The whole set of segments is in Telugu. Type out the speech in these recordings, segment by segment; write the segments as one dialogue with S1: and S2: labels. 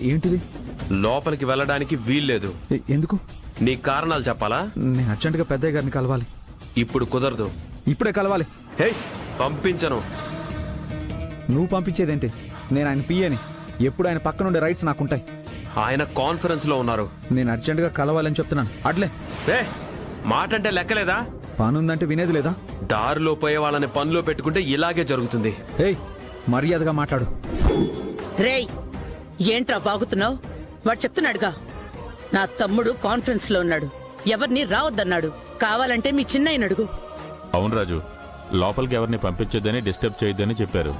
S1: ఏంటిది?
S2: లోపలికి వెళ్ళడానికి వీల్లేదు.
S1: ఎందుకు?
S2: నీ కారణాలు చెప్పాలా?
S1: నేను అర్జెంటుగా పెద్దయ్య గారిని కలవాలి.
S2: ఇప్పుడు కుదరదు.
S1: ఇప్పుడే కలవాలి.
S2: హే, పంపించను.
S1: నువ్వు పంపించేదేంటి? నేను ఆయన పియ్యని. ఎప్పుడు ఆయన పక్కన ఉండే రైట్స్ నాకుంటాయి.
S2: ఆయన కాన్ఫరెన్స్ లో ఉన్నారు.
S1: నేను అర్జెంటుగా కలవాలని చెప్తున్నాను. అట్లే
S2: మాట అంటే లెక్కలేదా?
S1: పనుందంటే వినేది లేదా?
S2: దారిలో పోయే వాళ్ళని పనిలో పెట్టుకుంటే ఇలాగే జరుగుతుంది.
S1: ఏయ్, మర్యాదగా మాట్లాడు.
S3: రేయ్, ఏంట్రా బాగుతున్నావు? వాడు చెప్తున్నాడుగా, నా తమ్ముడు కాన్ఫరెన్స్ లో ఉన్నాడు, ఎవరిని రావద్దన్నాడు, కావాలంటే మీ చిన్నయ్యని అడుగు.
S4: అవును రాజు, లోపలికి ఎవరిని పంపించొద్దని, డిస్టర్బ్ చేయొద్దని చెప్పారు.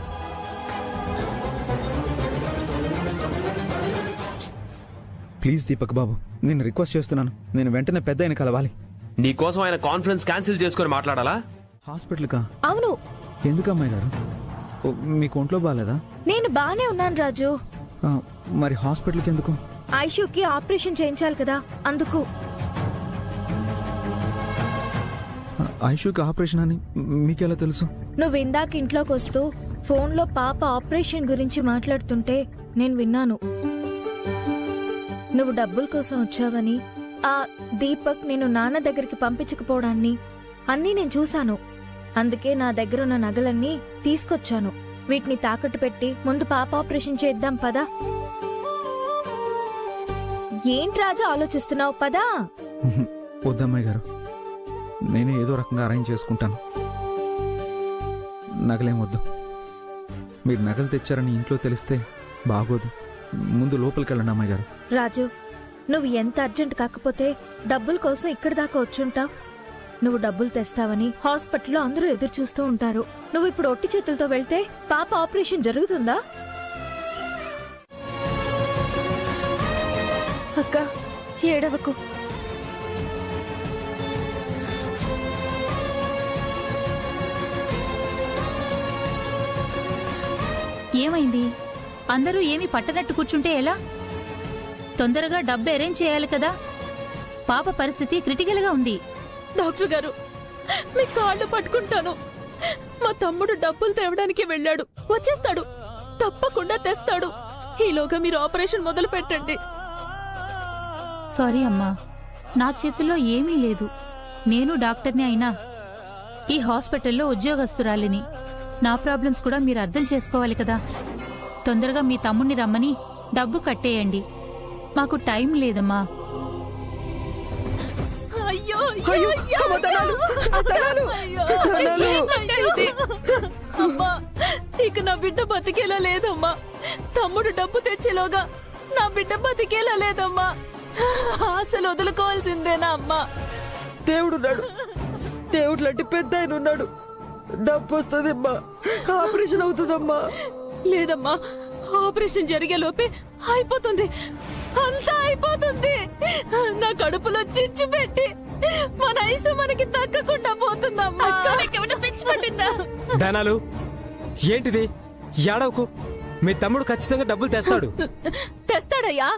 S1: ప్లీజ్ దీపక్ బాబు, నేను రిక్వెస్ట్ చేస్తున్నాను. నేను వెంటనే పెద్దయ్యని కలవాలి.
S2: నీకోసం ఆయన కాన్ఫరెన్స్ క్యాన్సిల్ చేసుకుని మాట్లాడాలా?
S1: హాస్పిటల్ కా?
S5: అవును.
S1: ఎందుకు అమ్మాయి గారు? మీకు ఒంట్లో బాగాలేదా?
S5: నేను బానే ఉన్నాను రాజు.
S1: మరి హాస్పిటల్కి ఎందుకు?
S5: ఐషుకి ఆపరేషన్ చేయించాలి కదా, అందుకు.
S1: ఐషుకి ఆపరేషన్ అని మీకెలా తెలుసు?
S5: నువ్వు ఇందాక ఇంట్లోకి వస్తూ ఫోన్లో పాప ఆపరేషన్ గురించి మాట్లాడుతుంటే నేను విన్నాను. నువ్వు డబ్బుల కోసం వచ్చావని, ఆ దీపక్ నేను నాన్న దగ్గరికి పంపించకపోవడాన్ని అన్నీ నేను చూశాను. అందుకే నా దగ్గరున్న నగలన్నీ తీసుకొచ్చాను. వీటిని తాకట్టు పెట్టి ముందు పాప ఆపరేషన్ చేద్దాం పదా. ఏంటి రాజా ఆలోచిస్తున్నావు? పదా.
S1: వద్దమ్మాయి గారు, నేనే ఏదో రకంగా అరేంజ్ చేసుకుంటాను. నగలేం వద్దు. మీరు నగలు తెచ్చారని ఇంట్లో తెలిస్తే బాగోదు. ముందు లోపలికి వెళ్ళండి అమ్మాయి గారు.
S5: రాజు, నువ్వు ఎంత అర్జెంట్ కాకపోతే డబ్బుల కోసం ఇక్కడి దాకా వచ్చుంటావు. నువ్వు డబ్బులు తెస్తావని హాస్పిటల్లో అందరూ ఎదురు చూస్తూ ఉంటారు. నువ్వు ఇప్పుడు ఒట్టి చేతులతో వెళ్తే పాప ఆపరేషన్ జరుగుతుందా? అక్క, ఏడవకు.
S6: ఏమైంది? అందరూ ఏమి పట్టనట్టు కూర్చుంటే ఎలా? తొందరగా డబ్బు అరేంజ్ చేయాలి కదా. పాప పరిస్థితి క్రిటికల్ గా ఉంది.
S7: డాక్టర్ గారు, మీ కాళ్ళు పట్టుకుంటాను. మా తమ్ముడు డబ్బులు తేవడానికి వెళ్ళాడు, వచ్చేస్తాడు, తప్పకుండా తెస్తాడు. ఈలోగా మీరు ఆపరేషన్ మొదలు పెట్టండి.
S6: సారీ అమ్మా, నా చేతుల్లో ఏమీ లేదు. నేను డాక్టర్ని అయినా ఈ హాస్పిటల్లో ఉద్యోగస్తురాలిని. నా ప్రాబ్లమ్స్ కూడా మీరు అర్థం చేసుకోవాలి కదా. తొందరగా మీ తమ్ముణ్ణి రమ్మని డబ్బు కట్టేయండి. మాకు టైం లేదమ్మా.
S7: అయ్యో అమ్మా, ఇక నా బిడ్డ బతికేలా లేదమ్మా. తమ్ముడు డబ్బు తెచ్చేలోగా నా బిడ్డ బతికేలా లేదమ్మా. అసలు వదులుకోవాల్సిందేనా అమ్మా?
S8: దేవుడున్నాడు, దేవుడు లాంటి పెద్ద ఆయన ఉన్నాడు. డబ్బు వస్తుందమ్మా, ఆపరేషన్ అవుతుందమ్మా.
S7: లేదమ్మా, ఆపరేషన్ జరిగే లోపే అయిపోతుంది, అంతా అయిపోతుంది. నా కడుపులో చిచ్చు పెట్టి మన ఐసు మనకి దక్కకుండా పోతుందమ్మా.
S9: ధనాలు ఏంటిది? ఏడవకు. మీ తమ్ముడు ఖచ్చితంగా డబ్బులు తెస్తాడు.
S7: తెస్తాడయ్యా,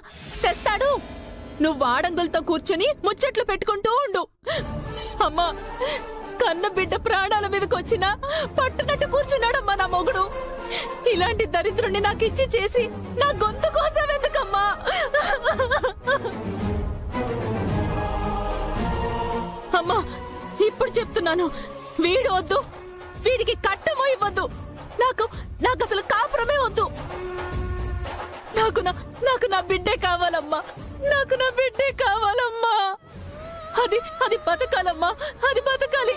S7: తెస్తాడు. నువ్వు ఆడంగులతో కూర్చుని ముచ్చట్లు పెట్టుకుంటూ ఉండు. అమ్మా, కన్న బిడ్డ ప్రాణాల మీదకి వచ్చినా పట్టునట్టు కూర్చున్నాడమ్మా నా మొగుడు. ఇలాంటి దరిద్రుణ్ణి నాకు ఇచ్చి చేసి నా గొంతు కోసం ఎందుకమ్మా? అమ్మా, ఇప్పుడు చెప్తున్నాను, వీడు వద్దు, వీడికి కట్టమో ఇవ్వద్దు. నాకు అసలు కాపురమే వద్దు. నాకు నా బిడ్డే కావాలమ్మా, నాకు నా బిడ్డే కావాలమ్మా. అది బతకాలమ్మా, అది బతకాలి.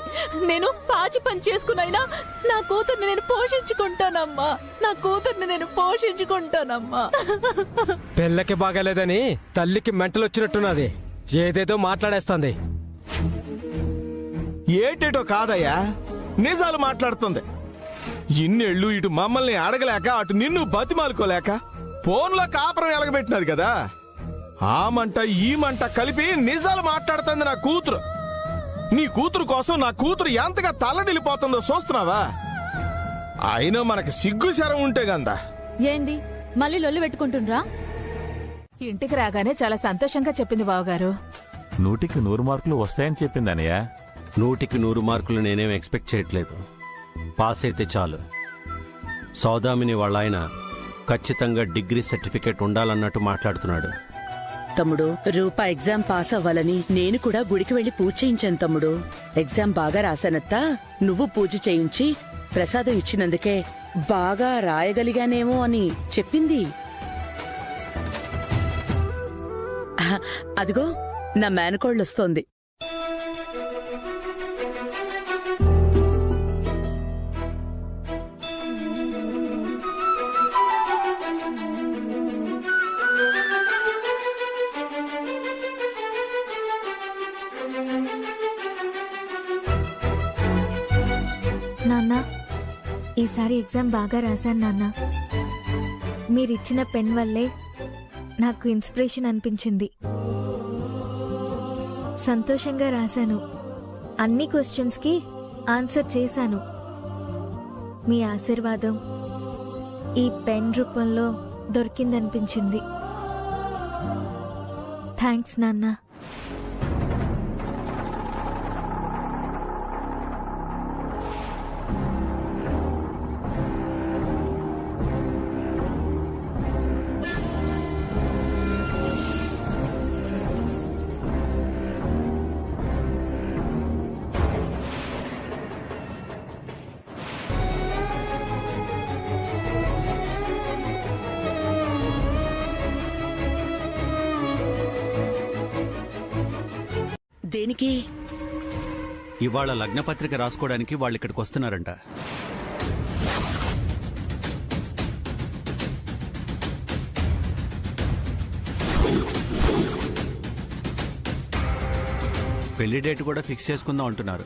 S7: నేను పాచి పని చేసుకునైనా నా కూతుర్ని నేను పోషించుకుంటానమ్మా, నా కూతుర్ని నేను పోషించుకుంటానమ్మా.
S9: పిల్లకి బాగాలేదని తల్లికి మెంటలు వచ్చినట్టున్నది. ఏదేదో మాట్లాడేస్తుంది.
S10: ఏటేటో కాదయ్యా, నిజాలు మాట్లాడుతుంది. ఇన్నేళ్లు ఇటు మమ్మల్ని అడగలేక అటు నిన్ను బతిమాలుకోలేక ఫోన్లో కాపురం ఎలగబెట్టినది కదా. ఆ మంట ఈ మంట కలిపి నిజాలు మాట్లాడుతుంది నా కూతురు. నీ కూతురు కోసం నా కూతురు ఎంతగా తల్లడిల్లిపోతుందో చూస్తున్నావా? అయినా మనకి సిగ్గు శరం ఉంటే గందా.
S5: ఏంది మళ్ళీ లొల్లి పెట్టుకుంటుండ్రా?
S7: ఇంటికి రాగానే చాలా సంతోషంగా చెప్పింది బావగారు.
S4: 100కి 100 మార్కులు వస్తాయని చెప్పింది అనయ్య.
S11: 100కి 100 మార్కులు నేనేం ఎక్స్పెక్ట్ చేయట్లేదు. పాస్ అయితే చాలు. సౌదామిని వాళ్ళ ఆయన ఖచ్చితంగా డిగ్రీ సర్టిఫికేట్ ఉండాలన్నట్టు మాట్లాడుతున్నాడు.
S3: తమ్ముడు, రూపా ఎగ్జామ్ పాస్ అవ్వాలని నేను కూడా గుడికి వెళ్లి పూజ చేయించాను తమ్ముడు. ఎగ్జామ్ బాగా రాశానత్తా, నువ్వు పూజ చేయించి ప్రసాదం ఇచ్చినందుకే బాగా రాయగలిగానేమో అని చెప్పింది. అదిగో నా మేనకోళ్ళొస్తోంది.
S5: నాన్న, ఈసారి ఎగ్జామ్ బాగా రాశాను నాన్న. మీరిచ్చిన పెన్ వల్లే నాకు ఇన్స్పిరేషన్ అనిపించింది. సంతోషంగా రాశాను. అన్ని క్వశ్చన్స్కి ఆన్సర్ చేశాను. మీ ఆశీర్వాదం ఈ పెన్ రూపంలో దొరికిందనిపించింది. థ్యాంక్స్ నాన్న.
S3: దేనికి?
S11: ఇవాళ లగ్నపత్రిక రాసుకోవడానికి వాళ్ళు ఇక్కడికి వస్తున్నారంట. పెళ్లి డేట్ కూడా ఫిక్స్ చేసుకుందాం అంటున్నారు.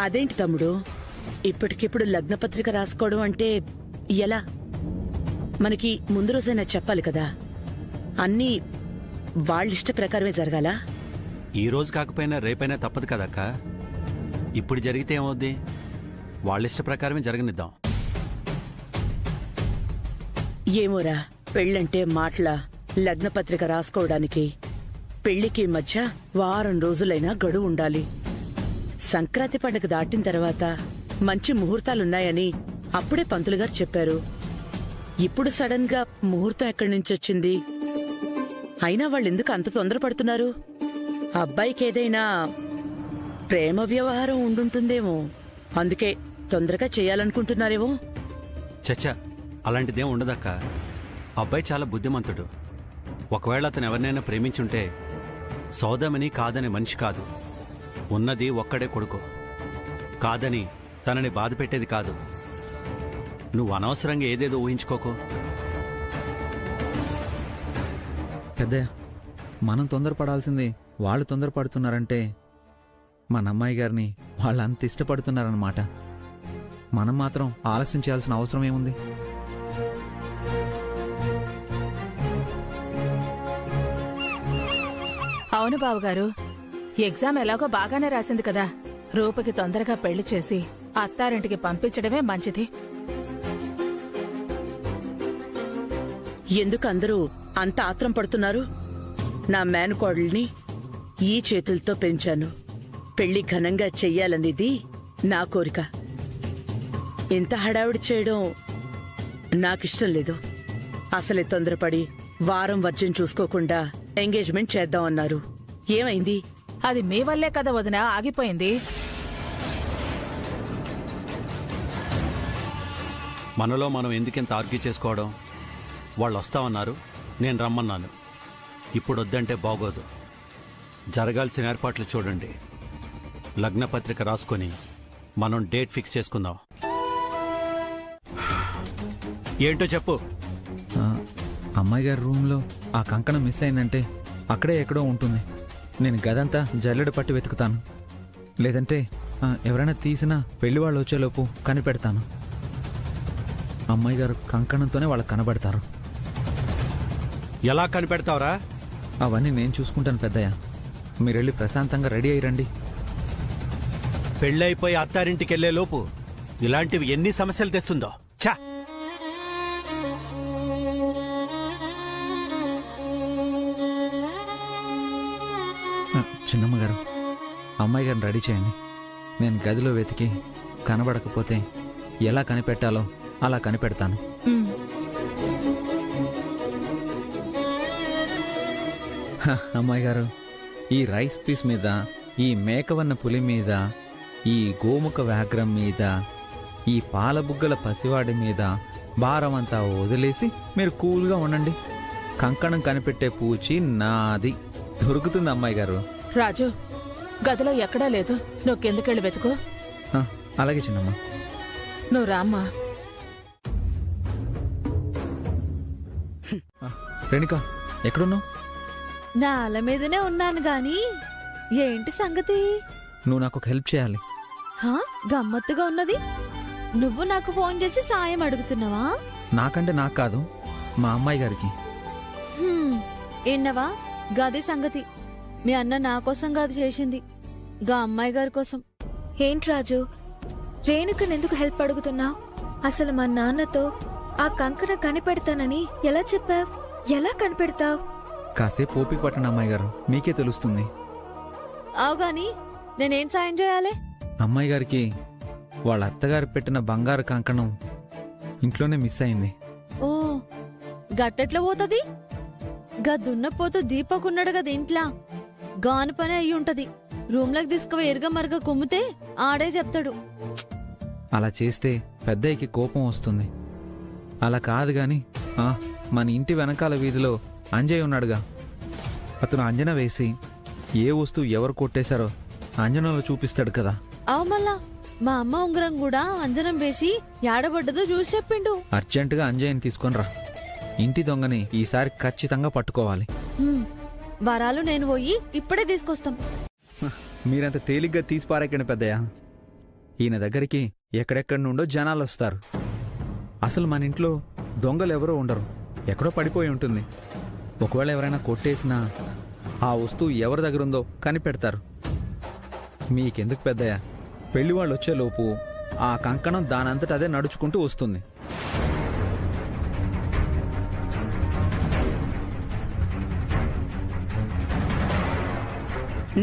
S3: అదేంటి తమ్ముడు, ఇప్పటికిప్పుడు లగ్నపత్రిక రాసుకోవడం అంటే ఎలా? మనకి ముందు రోజైనా చెప్పాలి కదా. అన్నీ వాళ్ళిష్ట ప్రకారమే జరగాలా?
S11: ఈ రోజు కాకపోయినా రేపైనా తప్పదు కదక్క. ఇప్పుడు జరిగితే ఏమవుద్ది? వాళ్ళిష్ట ప్రకారమే జరగనిద్దాం.
S3: ఏమోరా, పెళ్ళంటే మాటల, లగ్నపత్రిక రాసుకోవడానికి పెళ్లికి మధ్య వారం రోజులైనా గడువు ఉండాలి. సంక్రాంతి పండుగ దాటిన తర్వాత మంచి ముహూర్తాలున్నాయని అప్పుడే పంతులు గారు చెప్పారు. ఇప్పుడు సడన్ గా ముహూర్తం ఎక్కడి నుంచి వచ్చింది? అయినా వాళ్ళెందుకు అంత తొందరపడుతున్నారు? అబ్బాయికి ఏదైనా ప్రేమ వ్యవహారం ఉండుంటుందేమో, అందుకే తొందరగా చేయాలనుకుంటున్నారేమో.
S11: చచ్చా, అలాంటిదేం ఉండదక్క. అబ్బాయి చాలా బుద్ధిమంతుడు. ఒకవేళ అతను ఎవరినైనా ప్రేమించుంటే సౌదామిని కాదనే మనిషి కాదు. ఉన్నది ఒక్కడే కొడుకు. కాదని తనని బాధ పెట్టేది కాదు. నువ్వు అనవసరంగా ఏదేదో ఊహించుకోకు.
S1: పెద్దయ్య, మనం తొందరపడాల్సింది వాళ్ళు తొందరపడుతున్నారంటే మన అమ్మాయి గారిని వాళ్ళు అంత ఇష్టపడుతున్నారన్నమాట. మనం మాత్రం ఆలస్యం చేయాల్సిన అవసరం ఏముంది?
S7: అవును బావగారు, ఎగ్జామ్ ఎలాగో బాగానే రాసింది కదా. రూపకి తొందరగా పెళ్లి చేసి అత్తారింటికి పంపించడమే మంచిది.
S3: ఎందుకు అందరూ అంత ఆత్రం పడుతున్నారు? నా మేనకోడల్ని ఈ చేతులతో పెంచాను. పెళ్లి ఘనంగా చెయ్యాలనేది నా కోరిక. ఇంత హడావిడి చేయడం నాకిష్టం లేదు. అసలే తొందరపడి వారం వర్జం చూసుకోకుండా ఎంగేజ్మెంట్ చేద్దామన్నారు. ఏమైంది?
S7: అది మీ వల్లే కదా వదినా ఆగిపోయింది.
S11: మనలో మనం ఎందుకింత ఆర్గ్యూ చేసుకోవడం? వాళ్ళు వస్తామన్నారు, నేను రమ్మన్నాను. ఇప్పుడు వద్దంటే బాగోదు. జరగాల్సిన ఏర్పాట్లు చూడండి. లగ్నపత్రిక రాసుకొని మనం డేట్ ఫిక్స్ చేసుకుందాం. ఏంటో చెప్పు.
S1: అమ్మాయి గారి రూమ్లో ఆ కంకణం మిస్ అయిందంటే అక్కడే ఎక్కడో ఉంటుంది. నేను గదంతా జల్లెడ పట్టి వెతుకుతాను. లేదంటే ఎవరైనా తీసినా పెళ్లి వాళ్ళు వచ్చేలోపు కనిపెడతాను. అమ్మాయి గారు కంకణంతోనే వాళ్ళకి కనబడతారు.
S11: ఎలా కనిపెడతావురా?
S1: అవన్నీ నేను చూసుకుంటాను పెద్దయ్య. మీరెళ్ళి ప్రశాంతంగా రెడీ అయ్యి రండి.
S11: పెళ్ళైపోయి అత్తారింటికి వెళ్లే లోపు ఇలాంటివి ఎన్ని సమస్యలు తెస్తుందో. ఛా!
S1: చిన్నమ్మ గారు, అమ్మాయి గారిని రెడీ చేయండి. నేను గదిలో వెతికి కనబడకపోతే ఎలా కనిపెట్టాలో అలా కనిపెడతాను. అమ్మాయి గారు, ఈ రైస్ పీస్ మీద, ఈ మేకవన్న పులి మీద, ఈ గోముఖ వ్యాఘ్రం మీద, ఈ పాలబుగ్గల పసివాడి మీద భారం అంతా వదిలేసి మీరు కూల్గా ఉండండి. కంకణం కనిపెట్టే పూచి నాది. దొరుకుతుంది అమ్మాయి గారు.
S7: రాజు, గదిలో ఎక్కడా లేదు. నువ్వు కిందకెళ్ళి వెతుకో.
S1: అలాగే చిన్నమ్మ.
S7: నువ్వు రామ్మా.
S1: రేణుకా, ఎక్కడున్నావు?
S5: నాల మీదనే ఉన్నాను గాని ఏంటి సంగతి?
S1: నువ్వు నాకు ఒక హెల్ప్ చేయాలి.
S5: గమ్మత్తుగా ఉన్నది. నువ్వు నాకు ఫోన్ చేసి సాయం అడుగుతున్నావా?
S1: నాకంటే నాకు కాదు, మా అమ్మాయి గారికి.
S5: ఎన్నవా గది సంగతి. మీ అన్న నా కోసం కాదు చేసింది, గా అమ్మాయి గారి కోసం. ఏంటి రాజు, రేణుకనెందుకు హెల్ప్ అడుగుతున్నావు? అసలు మా నాన్నతో ఆ కంకణ కనిపెడతానని ఎలా చెప్పావు? ఎలా కనిపెడతావు?
S1: కాసేపు ఓపిక పట్టండి అమ్మాయి గారు, మీకే తెలుస్తుంది.
S5: అవుగాని నేనేం సాయం చేయాలి?
S1: అమ్మాయి గారికి వాళ్ళ అత్తగారు పెట్టిన బంగారు కంకణం ఇంట్లోనే మిస్ అయింది.
S5: ఓ, గట్టెట్లా పోతది? గదున్నపోతూ దీపకున్నాడు గది ఇంట్లా. గాను పని అయ్యి ఉంటది. రూమ్లోకి తీసుకుపోయి ఎరుగ మరుగ కుమ్మితే ఆడే చెప్తాడు.
S1: అలా చేస్తే పెద్దయ్యకి కోపం వస్తుంది. అలా కాదు గాని మన ఇంటి వెనకాల వీధిలో అంజయ్ ఉన్నాడుగా, అతను అంజన వేసి ఏ వస్తువు ఎవరు కొట్టేశారో అంజనంలో చూపిస్తాడు కదా.
S5: అవు మళ్ళా మా అమ్మ ఉంగరం కూడా అంజనం వేసి యాడబడ్డదో చూసి చెప్పిండు.
S1: అర్జెంటుగా అంజయ్యని తీసుకొని రా. ఇంటి దొంగని ఈసారి ఖచ్చితంగా పట్టుకోవాలి.
S5: వరాలు నేను పోయి ఇప్పుడే తీసుకొస్తాం.
S1: మీరంత తేలిగ్గా తీసి పారేకండి పెద్దయ్య. ఈయన దగ్గరికి ఎక్కడెక్కడి నుండో జనాలు వస్తారు. అసలు మన ఇంట్లో దొంగలు ఎవరో ఉండరు, ఎక్కడో పడిపోయి ఉంటుంది. ఒకవేళ ఎవరైనా కొట్టేసినా ఆ వస్తువు ఎవరి దగ్గర ఉందో కనిపెడతారు. మీకెందుకు పెద్దయ్య, పెళ్లి వాళ్ళు వచ్చేలోపు ఆ కంకణం దానంతట అదే నడుచుకుంటూ వస్తుంది.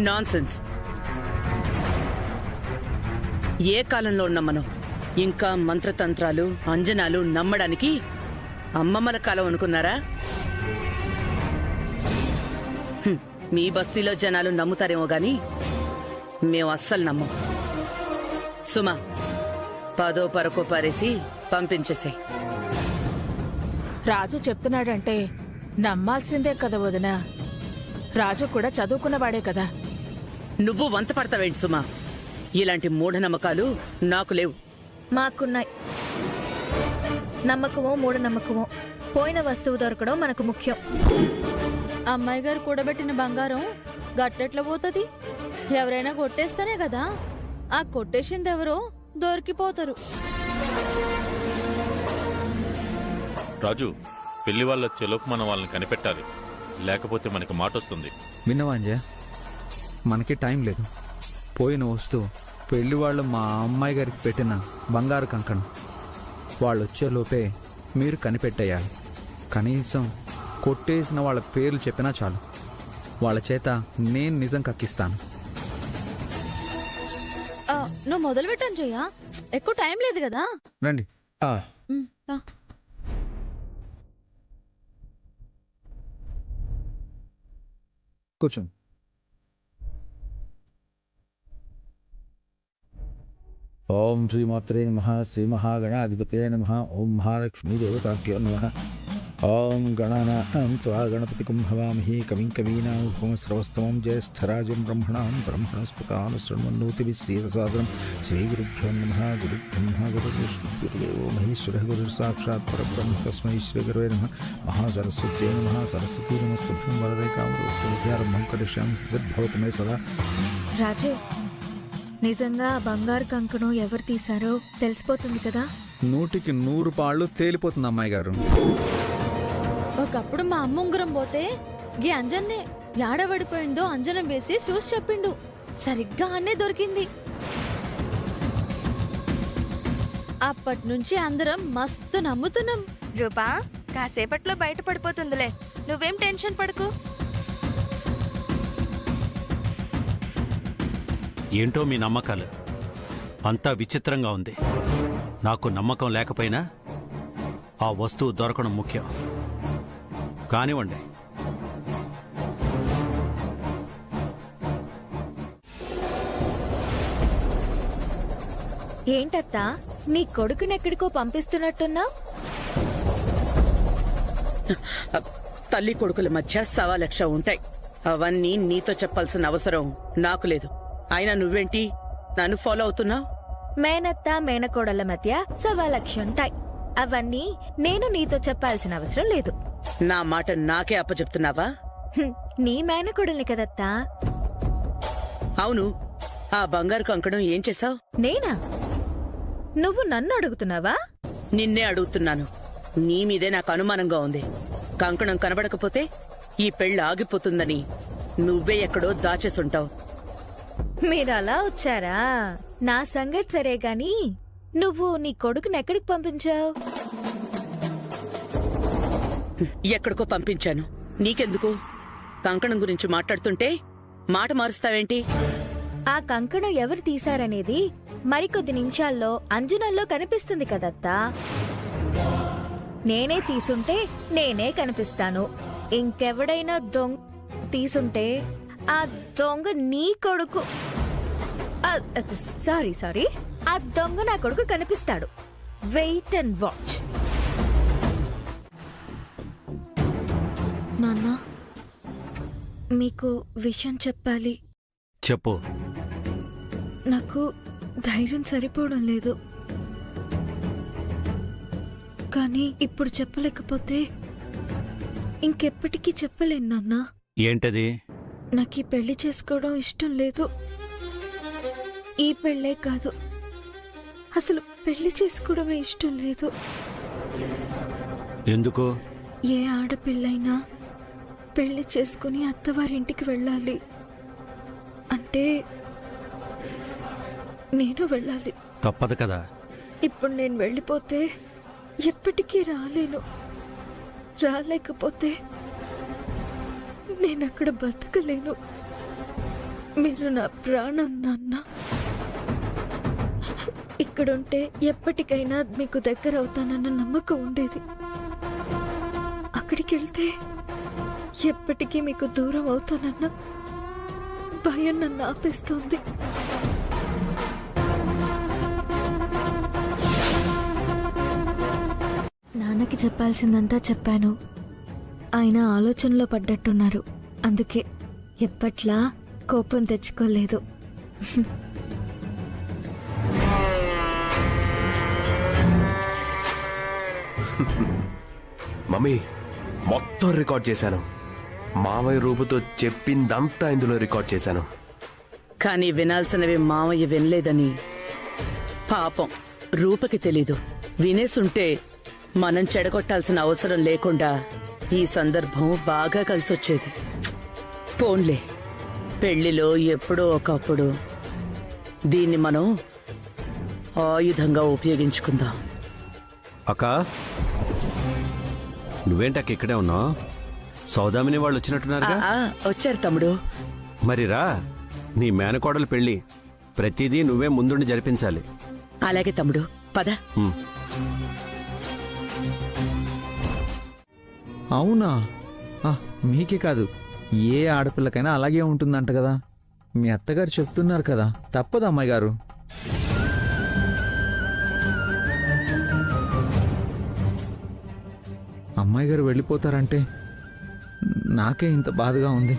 S3: నాన్సెన్స్. ఏ కాలంలో ఉన్నాం మనం? ఇంకా మంత్రతంత్రాలు, అంజనాలు నమ్మడానికి అమ్మమ్మల కాలం అనుకున్నారా? మీ బస్తీలో జనాలు నమ్ముతారేమో గాని మేము అస్సలు నమ్మం. సుమా, 10 పరకో పారేసి పంపించేసే.
S7: రాజు చెప్తున్నాడంటే నమ్మాల్సిందే కదా వదినా. రాజు కూడా చదువుకున్నవాడే కదా.
S3: నువ్వు వంత పడతావేంటి సుమా? ఇలాంటి మూఢనమ్మకాలు నాకు లేవు.
S5: మాకున్నాయి. నమ్మకమో మూఢనమ్మకమో, పోయిన వస్తువు దొరకడం మనకు ముఖ్యం. అమ్మాయి గారు కూడబెట్టిన బంగారం గట్టెట్లా పోతుంది? ఎవరైనా కొట్టేస్తేనే కదా. ఆ కొట్టేసిందెవరో దొరికిపోతారు.
S4: రాజు, పెళ్లి వాళ్ళ చెలోపు మనం వాళ్ళని కనిపెట్టాలి, లేకపోతే మనకి మాట వస్తుంది.
S1: విన్నవా అంజయ్య, మనకి టైం లేదు. పోయిన వస్తువు పెళ్లి వాళ్ళు మా అమ్మాయి గారికి పెట్టిన బంగారు కంకణం. వాళ్ళు వచ్చేలోపే మీరు కనిపెట్టేయాలి. కనీసం కొట్టేసిన వాళ్ళ పేర్లు చెప్పినా చాలు. వాళ్ళ చేత నేను నిజం కక్కిస్తాను.
S5: నువ్వు మొదలు పెట్టాను చెయ్య, ఎక్కువ టైం లేదు కదా.
S1: రండి. కూర్చోండి. ఓం శ్రీమాత్రే నమః. శ్రీ మహాగణాధిపతే నమః. ఓం మహాలక్ష్మీ దేవతాభ్యో నమః. ఓం గణానాం త్వా గణపతికం హవామహే కవిం కవీనాం ఉపమశ్రవస్తమం జ్యేష్ఠరాజం బ్రహ్మణాం బ్రహ్మణస్పతాన్ శృణ్వన్నోతిభిः సేదసాదరం. శ్రీగురుభ్యో నమః. గురుబ్రహ్మ గురుర్విష్ణుः గురుదేవో మహేశ్వరः గురుర్సాక్షాత్ పరబ్రహ్మ తస్మై శ్రీగురవే నమః. మహాసరస్వత్యై నమః. సరస్వతీ నమస్తుభ్యం వరదే కామరూపే విద్యారంభం కరిష్యామి సిద్ధిర్భవతు మే సదా.
S5: రాజు, నిజంగా బంగారు కంకణం ఎవరు తీశారో తెలిసిపోతుంది కదా.
S1: 100కి 100 పాళ్ళు తేలిపోతుంది అమ్మాయి గారు.
S5: ఒకప్పుడు మా అమ్మ ఉంగరం పోతే గీ అంజన్నే యాడబడిపోయిందో అంజనం వేసి చూసి చెప్పిండు. సరిగ్గా అన్నే దొరికింది. అప్పటి నుంచి అందరం మస్తు నమ్ముతున్నాం.
S12: రూపా, కాసేపట్లో బయట పడిపోతుందిలే, నువ్వేం టెన్షన్ పడకు.
S11: ఏంటో మీ నమ్మకాలు అంతా విచిత్రంగా ఉంది. నాకు నమ్మకం లేకపోయినా ఆ వస్తువు దొరకడం ముఖ్యం. కానివ్వండి.
S5: ఏంటత్తా నీ కొడుకునెక్కడికో పంపిస్తున్నట్టున్నావు?
S3: తల్లి కొడుకుల మధ్య 1,00,000 ఉంటాయి. అవన్నీ నీతో చెప్పాల్సిన అవసరం నాకు లేదు. అయినా నువ్వేంటి నన్ను ఫాలో అవుతున్నావు?
S5: మేనత్త మేనకోడళ్ల మధ్య 1,00,000 ఉంటాయి. అవన్నీ నేను నీతో చెప్పాల్సిన అవసరం లేదు.
S3: నా మాట నాకే అప్పచెప్తున్నావా?
S5: నీ మేనకోడల్ని కదత్తా.
S3: అవును, ఆ బంగారు కంకణం ఏం చేశావు?
S5: నేనా? నువ్వు నన్ను అడుగుతున్నావా?
S3: నిన్నే అడుగుతున్నాను. నీ మీదే నాకు అనుమానంగా ఉంది. కంకణం కనబడకపోతే ఈ పెళ్లి ఆగిపోతుందని నువ్వే ఎక్కడో దాచేసుంటావు.
S5: మీరలా వచ్చారా? నా సంగతి సరే గాని నువ్వు నీ కొడుకుని ఎక్కడికి పంపించావు?
S3: ఎక్కడికో పంపించాను. నీకెందుకు? కంకణం గురించి మాట్లాడుతుంటే మాట మారుస్తావేంటి?
S5: ఆ కంకణం ఎవరు తీశారనేది మరికొద్ది నిమిషాల్లో అంజనంలో కనిపిస్తుంది కదత్తా. నేనే తీసుంటే నేనే కనిపిస్తాను. ఇంకెవడైనా దొంగ తీసుంటే ఆ దొంగ నీ కొడుకు. సారీ, ఆ దొంగ నా కొడుకు కనిపిస్తాడు. Wait and watch. నాన్న, మీకు విషయం చెప్పాలి.
S11: చెప్పు.
S5: నాకు ధైర్యం సరిపోవడం లేదు. కానీ ఇప్పుడు చెప్పలేకపోతే ఇంకెప్పటికీ చెప్పలేను నాన్న.
S11: ఏంటది?
S5: నాకు ఈ పెళ్లి చేసుకోవడం ఇష్టం లేదు. ఈ పెళ్ళే కాదు, అసలు పెళ్లి చేసుకోవడమే ఇష్టం లేదు.
S11: ఎందుకు?
S5: ఏ ఆడపిల్లైనా పెళ్లి చేసుకుని అత్తవారింటికి వెళ్ళాలి అంటే నేను వెళ్ళాలి.
S11: తప్పదు కదా.
S5: ఇప్పుడు నేను వెళ్ళిపోతే ఎప్పటికీ రాలేను. రాలేకపోతే నేను అక్కడ బతకలేను. మీరు నా ప్రాణం నాన్న. ఇక్కడుంటే ఎప్పటికైనా మీకు దగ్గర అవుతానన్న నమ్మకం ఉండేది. అక్కడికి వెళ్తే ఎప్పటికీ మీకు దూరం అవుతానన్న భయం నన్ను ఆపేస్తోంది. నాన్నకి చెప్పాల్సిందంతా చెప్పాను. ఆయన ఆలోచనలో పడ్డట్టున్నారు. అందుకే ఎప్పట్లా కోపం తెచ్చుకోలేదు.
S2: మమ్మీ, మొత్తం రికార్డ్ చేశాను. మామయ్య రూపుతో చెప్పిందంతా ఇందులో రికార్డ్ చేశాను.
S3: కానీ వినాల్సినవి మామయ్య వినలేదని పాపం రూపకి తెలీదు. వినేసుంటే మనం చెడగొట్టాల్సిన అవసరం లేకుండా ఈ సందర్భం బాగా కలిసొచ్చేది. పోన్లే, పెళ్లిలో ఎప్పుడో ఒకప్పుడు దీన్ని మనం ఆయుధంగా ఉపయోగించుకుందాం.
S11: అక్క, నువ్వేంటక్క ఇక్కడే ఉన్నావు? సౌదామిని వాళ్ళు వచ్చినట్టున్నారుగా.
S3: వచ్చారు తమ్ముడు.
S11: మరి రా, నీ మేనకోడలు పెళ్లి ప్రతిదీ నువ్వే ముందుండి జరిపించాలి.
S3: అలాగే తమ్ముడు, పద.
S1: అవునా? మీకే కాదు, ఏ ఆడపిల్లకైనా అలాగే ఉంటుందంట కదా. మీ అత్తగారు చెప్తున్నారు కదా, తప్పదు అమ్మాయి గారు. అమ్మాయి గారు వెళ్ళిపోతారంటే నాకే ఇంత బాధగా ఉంది.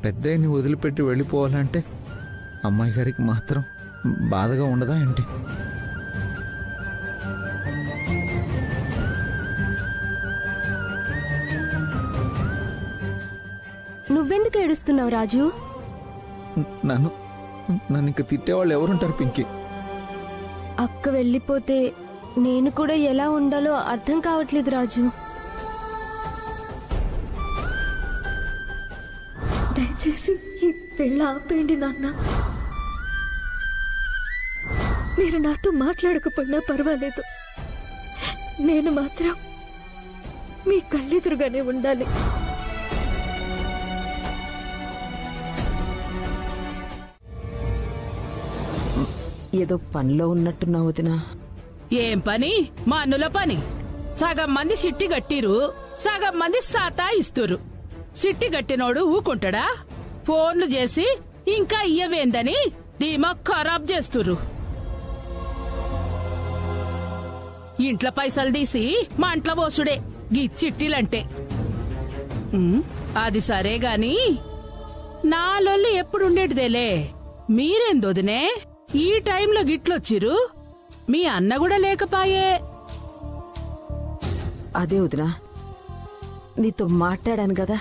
S1: పెద్దయ్యని వదిలిపెట్టి వెళ్ళిపోవాలంటే అమ్మాయి గారికి మాత్రం బాధగా ఉండదా ఏంటి?
S13: నువ్వెందుకు ఏడుస్తున్నావు రాజు?
S1: నన్ను ఇంక తిట్టేవాళ్ళు ఎవరుంటారు పింకీ?
S13: అక్క వెళ్ళిపోతే నేను కూడా ఎలా ఉండాలో అర్థం కావట్లేదు రాజు.
S5: దయచేసి ఈ పెళ్ళి ఆపేయండి నాన్న. మీరు నాతో మాట్లాడకపోయినా పర్వాలేదు, నేను మాత్రం మీ కళ్ళెదురుగానే ఉండాలి.
S8: ఏదో పనిలో ఉన్నట్టున్నావు వదినా.
S14: ఏం పని? మా అన్నుల పని. సగం మంది సిట్టి గట్టిరు, సగం మంది సాతా ఇస్తురు. సిట్టి గట్టినోడు ఊకుంటాడా? ఫోన్లు చేసి ఇంకా ఇయ్యవేందని దిమాగ్ ఖరాబ్ చేస్తురు. ఇంట్లో పైసలు తీసి మా ఇంట్లో పోసుడే గీ చిట్టీలంటే. అది సరే గాని నా లొల్లి ఎప్పుడుండేటిదేలే. మీరేందోదినే ఈ టైంలో గిట్లొచ్చిరు? మీ అన్న కూడా లేకపాయే.
S8: అదే వదినా, నీతో మాట్లాడాను కదా,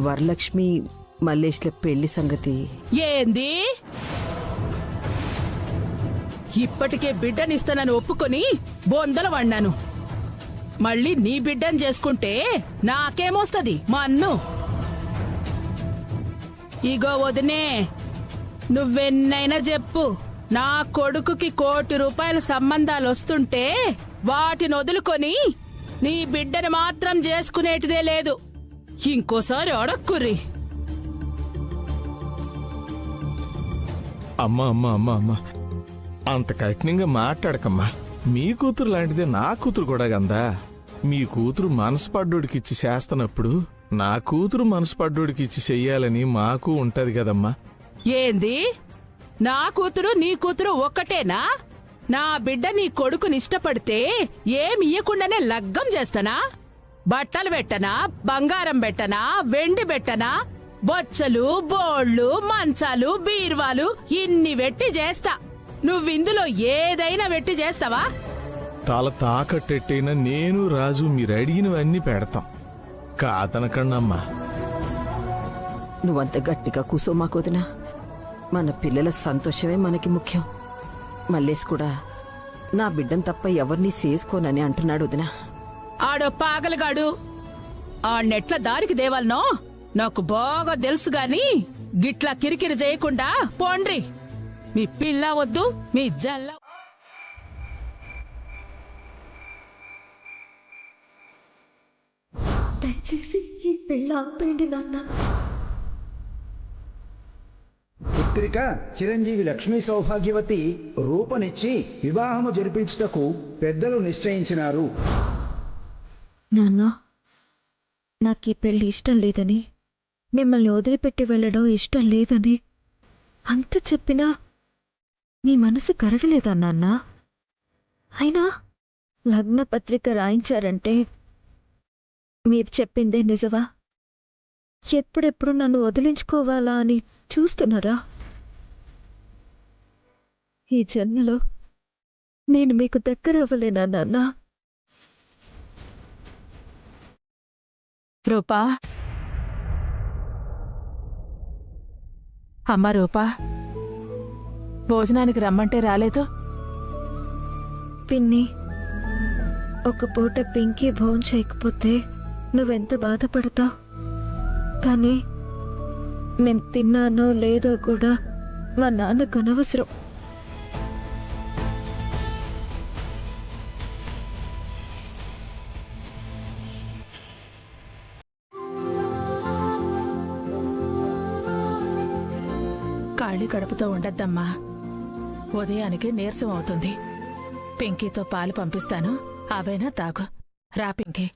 S8: వరలక్ష్మి మల్లేష్ల పెళ్లి సంగతి.
S14: ఏంది? ఇప్పటికే బిడ్డనిస్తానని ఒప్పుకొని బొందల వన్నాను. మళ్ళీ నీ బిడ్డని చేసుకుంటే నాకేమొస్తది మా అన్ను? ఇగో వదినే, నువ్వెన్నైనా చెప్పు, నా కొడుకుకి ₹1,00,00,000 సంబంధాలు వస్తుంటే వాటిని వదులుకొని నీ బిడ్డని మాత్రం చేసుకునేటిదే లేదు. ఇంకోసారి అడక్కుర్రి.
S10: అమ్మా అమ్మా అమ్మా అమ్మా, అంత కఠినంగా మాట్లాడకమ్మా. మీ కూతురు లాంటిదే నా కూతురు కూడా గందా. మీ కూతురు మనసు పడ్డోడికి ఇచ్చి చేస్తున్నప్పుడు నా కూతురు మనసు పడ్డోడికి ఇచ్చి చెయ్యాలని మాకు ఉంటది కదమ్మా.
S14: ఏంది? నా కూతురు నీ కూతురు ఒక్కటేనా? నా బిడ్డ నీ కొడుకుని ఇష్టపడితే ఏమియ్యకుండానే లగ్గం చేస్తానా? బట్టలు పెట్టనా, బంగారం పెట్టనా, వెండి పెట్టనా, బొచ్చలు, బోళ్లు, మంచాలు, బీర్వాలు ఇన్ని వెట్టి చేస్తా. నువ్విందులో ఏదైనా వెట్టి చేస్తావా?
S10: తల తాకట్టెట్టయినా నేను రాజు మీరు అడిగినవన్నీ పెడతాం, కాదనకండమ్మా.
S8: నువ్వంత గట్టిగా కూసోమాకు వదినా. మన పిల్లల సంతోషమే మనకి ముఖ్యం. మల్లేష్ కూడా నా బిడ్డను తప్ప ఎవరిని చేసుకోనని అంటున్నాడు వదినా.
S14: ఆడో పాగలగాడు. ఆడ్నెట్ల దారికి దేవాలనో నాకు బాగా తెలుసు గాని గిట్లా కిరికిరి చేయకుండా పోండ్రి. మీ పిల్ల వద్దు, మీ జల్ల.
S5: దయచేసి ఈ పెళ్ళ ఆపేయండి నాన్న.
S15: పుత్రిక చిరంజీవి లక్ష్మీ సౌభాగ్యవతి రూపనిచ్చి వివాహము జరిపించుటకు పెద్దలు నిశ్చయించినారు.
S5: నాన్న, నాకు ఈ పెళ్లి ఇష్టం లేదని, మిమ్మల్ని వదిలిపెట్టి వెళ్ళడం ఇష్టం లేదని అంత చెప్పినా నీ మనసు కరగలేదా నాన్న? అయినా లగ్న పత్రిక రాయించారంటే మీరు చెప్పిందే నిజవా? ఎప్పుడెప్పుడు నన్ను వదిలించుకోవాలా అని చూస్తున్నారా? ఈ జన్మలో నేను మీకు దగ్గర అవ్వలేనా నాన్న?
S7: రూపా, అమ్మ రూపా, భోజనానికి రమ్మంటే రాలేదు?
S5: పిన్ని, ఒక పూట పింకీ భోజనం చేయకపోతే నువ్వెంత బాధపడతావు? కానీ నేను తిన్నానో లేదో కూడా మా నాన్నకు అనవసరం.
S7: ఖాళీ కడుపుతో ఉండద్దమ్మా. ఉదయానికి నీరసం అవుతుంది. పింకీతో పాలు పంపిస్తాను, అవైనా తాగు. రా పింకీ.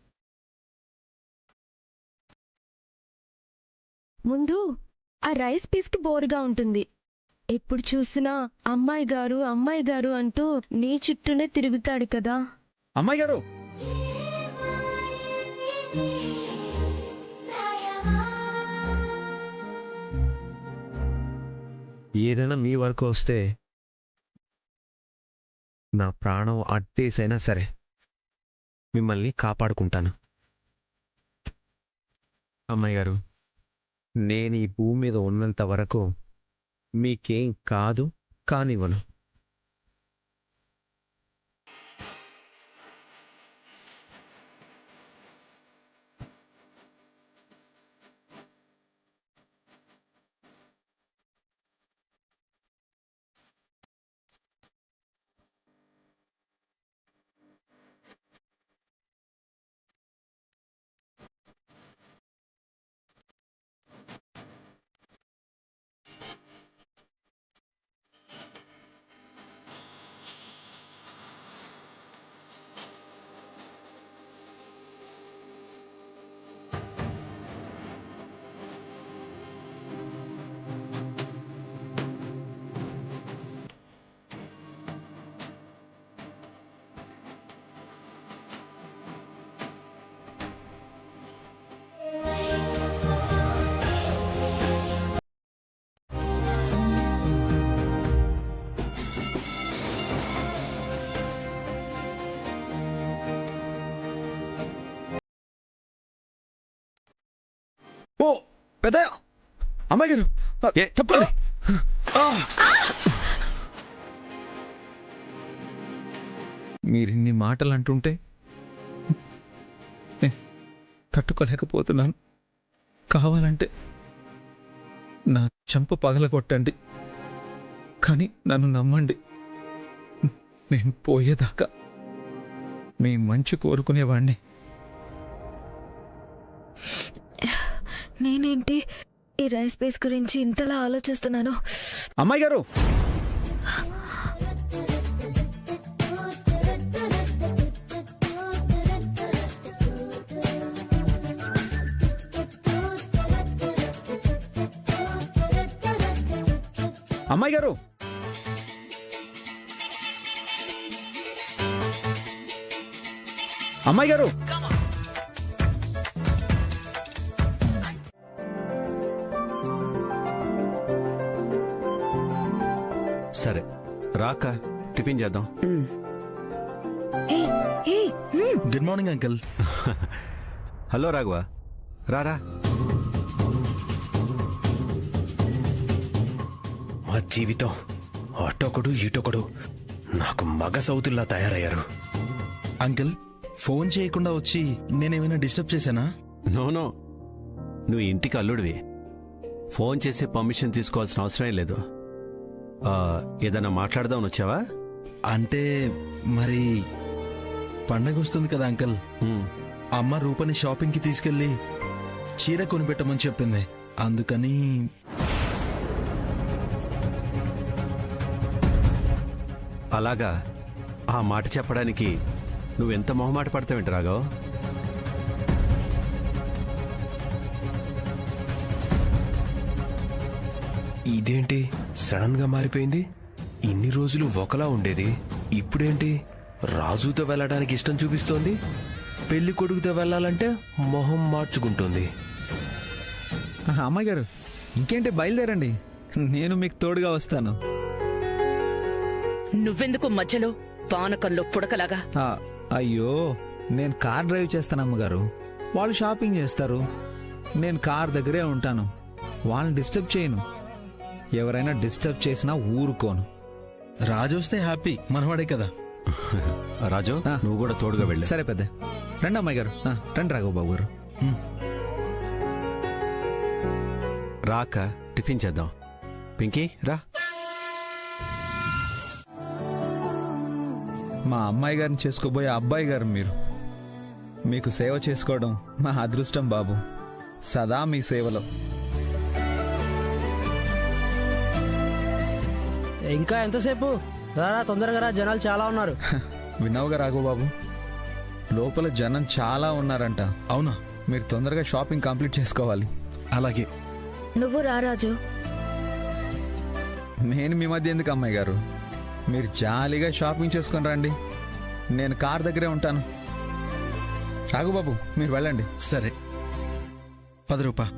S13: ముందు ఆ రైస్ పీస్కి బోరుగా ఉంటుంది. ఎప్పుడు చూసినా అమ్మాయి గారు అంటూ నీ చుట్టూనే తిరుగుతాడు కదా.
S9: అమ్మాయి గారు,
S2: ఏదైనా మీ వరకు వస్తే నా ప్రాణం అట్టేసైనా సరే మిమ్మల్ని కాపాడుకుంటాను. అమ్మాయి గారు, నేను ఈ భూమి మీద ఉన్నంత వరకు మీకేం కాదు, కానివ్వను.
S1: ఓ పెద్దయ్య, అమ్మాయి గారు తప్పండి. మీరిన్ని మాటలు అంటుంటే నేను తట్టుకోలేకపోతున్నాను. కావాలంటే నా చెంప పగలగొట్టండి, కానీ నన్ను నమ్మండి. నేను పోయేదాకా మీ మంచి కోరుకునేవాణ్ణి.
S5: నేనేంటి ఈ రైస్ పేస్ గురించి ఇంతలా ఆలోచిస్తున్నాను?
S1: అమ్మాయి గారు, అమ్మాయి గారు, అమ్మాయి గారు.
S11: సరే రాక టిఫిన్ చేద్దాం.
S16: Good morning uncle.
S11: Hello Raghava, రారా.
S2: మా జీవితం అటొకడు ఇటొకడు నాకు మగ సౌతుల్లా తయారయ్యారు.
S16: అంకుల్, ఫోన్ చేయకుండా వచ్చి నేనేమైనా డిస్టర్బ్ చేశానా?
S11: నో, నువ్వు ఇంటికి అల్లుడివి. ఫోన్ చేసి పర్మిషన్ తీసుకోవాల్సిన అవసరం లేదు. ఏదైనా మాట్లాడదామని వచ్చావా?
S16: అంటే మరి పండగ వస్తుంది కదా అంకుల్, అమ్మ రూపని షాపింగ్కి తీసుకెళ్ళి చీర కొనిపెట్టమని చెప్పింది, అందుకని.
S11: అలాగా? ఆ మాట చెప్పడానికి నువ్వెంత మొహమాట పడతావేంటి రాఘవ్?
S2: ఇదేంటి సడన్ గా మారిపోయింది? ఇన్ని రోజులు ఒకలా ఉండేది, ఇప్పుడేంటి రాజుతో వెళ్ళడానికి ఇష్టం చూపిస్తోంది, పెళ్లి కొడుకుతో వెళ్ళాలంటే మొహం మార్చుకుంటుంది.
S1: అమ్మాయి గారు, ఇంకేంటి బయలుదేరండి, నేను మీకు తోడుగా వస్తాను.
S3: నువ్వెందుకు మధ్యలో పానకంలో పుడకలాగా?
S1: అయ్యో, నేను కార్ డ్రైవ్ చేస్తాను అమ్మగారు, వాళ్ళు షాపింగ్ చేస్తారు, నేను కార్ దగ్గరే ఉంటాను, వాళ్ళని డిస్టర్బ్ చేయను. ఎవరైనా డిస్టర్బ్ చేసినా ఊరుకోను.
S16: రాజు వస్తే హ్యాపీ, మనవాడే కదా.
S11: రాజు, నువ్వు కూడా తోడుగా వెళ్ళి.
S1: సరే పెద్ద, రండి అమ్మాయి గారు, రండి రాఘవ బాబు గారు.
S11: రాక టిఫిన్ చేద్దాం. పింకీ రా.
S1: మా అమ్మాయి గారిని చేసుకోబోయే అబ్బాయి గారు మీరు. మీకు సేవ చేసుకోవడం మా అదృష్టం బాబు, సదా మీ సేవలో.
S9: ఇంకా ఎంతసేపు? రారా, తొందరగా రా, జనాలు చాలా ఉన్నారు.
S1: విన్నావుగా రాఘవ బాబు, లోపల జనం చాలా ఉన్నారంట.
S16: అవునా?
S1: మీరు తొందరగా షాపింగ్ కంప్లీట్ చేసుకోవాలి.
S16: అలాగే.
S5: నువ్వు రా రాజు.
S1: నేను మీ మధ్య ఎందుకు అమ్మాయి గారు, మీరు జాలీగా షాపింగ్ చేసుకొని రండి, నేను కార్ దగ్గరే ఉంటాను. రాఘుబాబు, మీరు వెళ్ళండి.
S16: సరే, 10 రూపాయలు.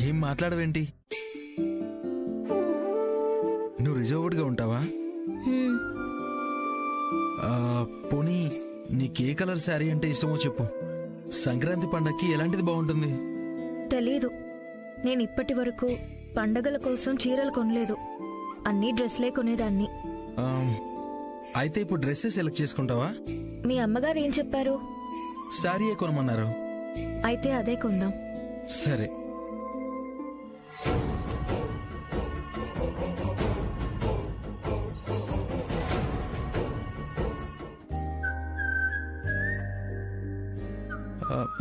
S16: ఏం మాట్లాడవేంటి? నువ్వు రిజర్వ్డ్గా ఉంటావా? పోనీ నీకే కలర్ శారీ అంటే ఇష్టమో చెప్పు. సంక్రాంతి పండగకి ఎలాంటిది బాగుంటుంది?
S5: తెలీదు, నేను ఇప్పటి వరకు పండగల కోసం చీరలు కొనలేదు, అన్ని డ్రెస్లే కొనేదాన్ని.
S16: అయితే ఇప్పుడు డ్రెస్సే సెలెక్ట్ చేసుకుంటావా?
S5: మీ అమ్మగారు ఏం చెప్పారు?
S16: శారీయే కొనమన్నారు.
S5: అయితే అదే కొందాం.
S16: సరే.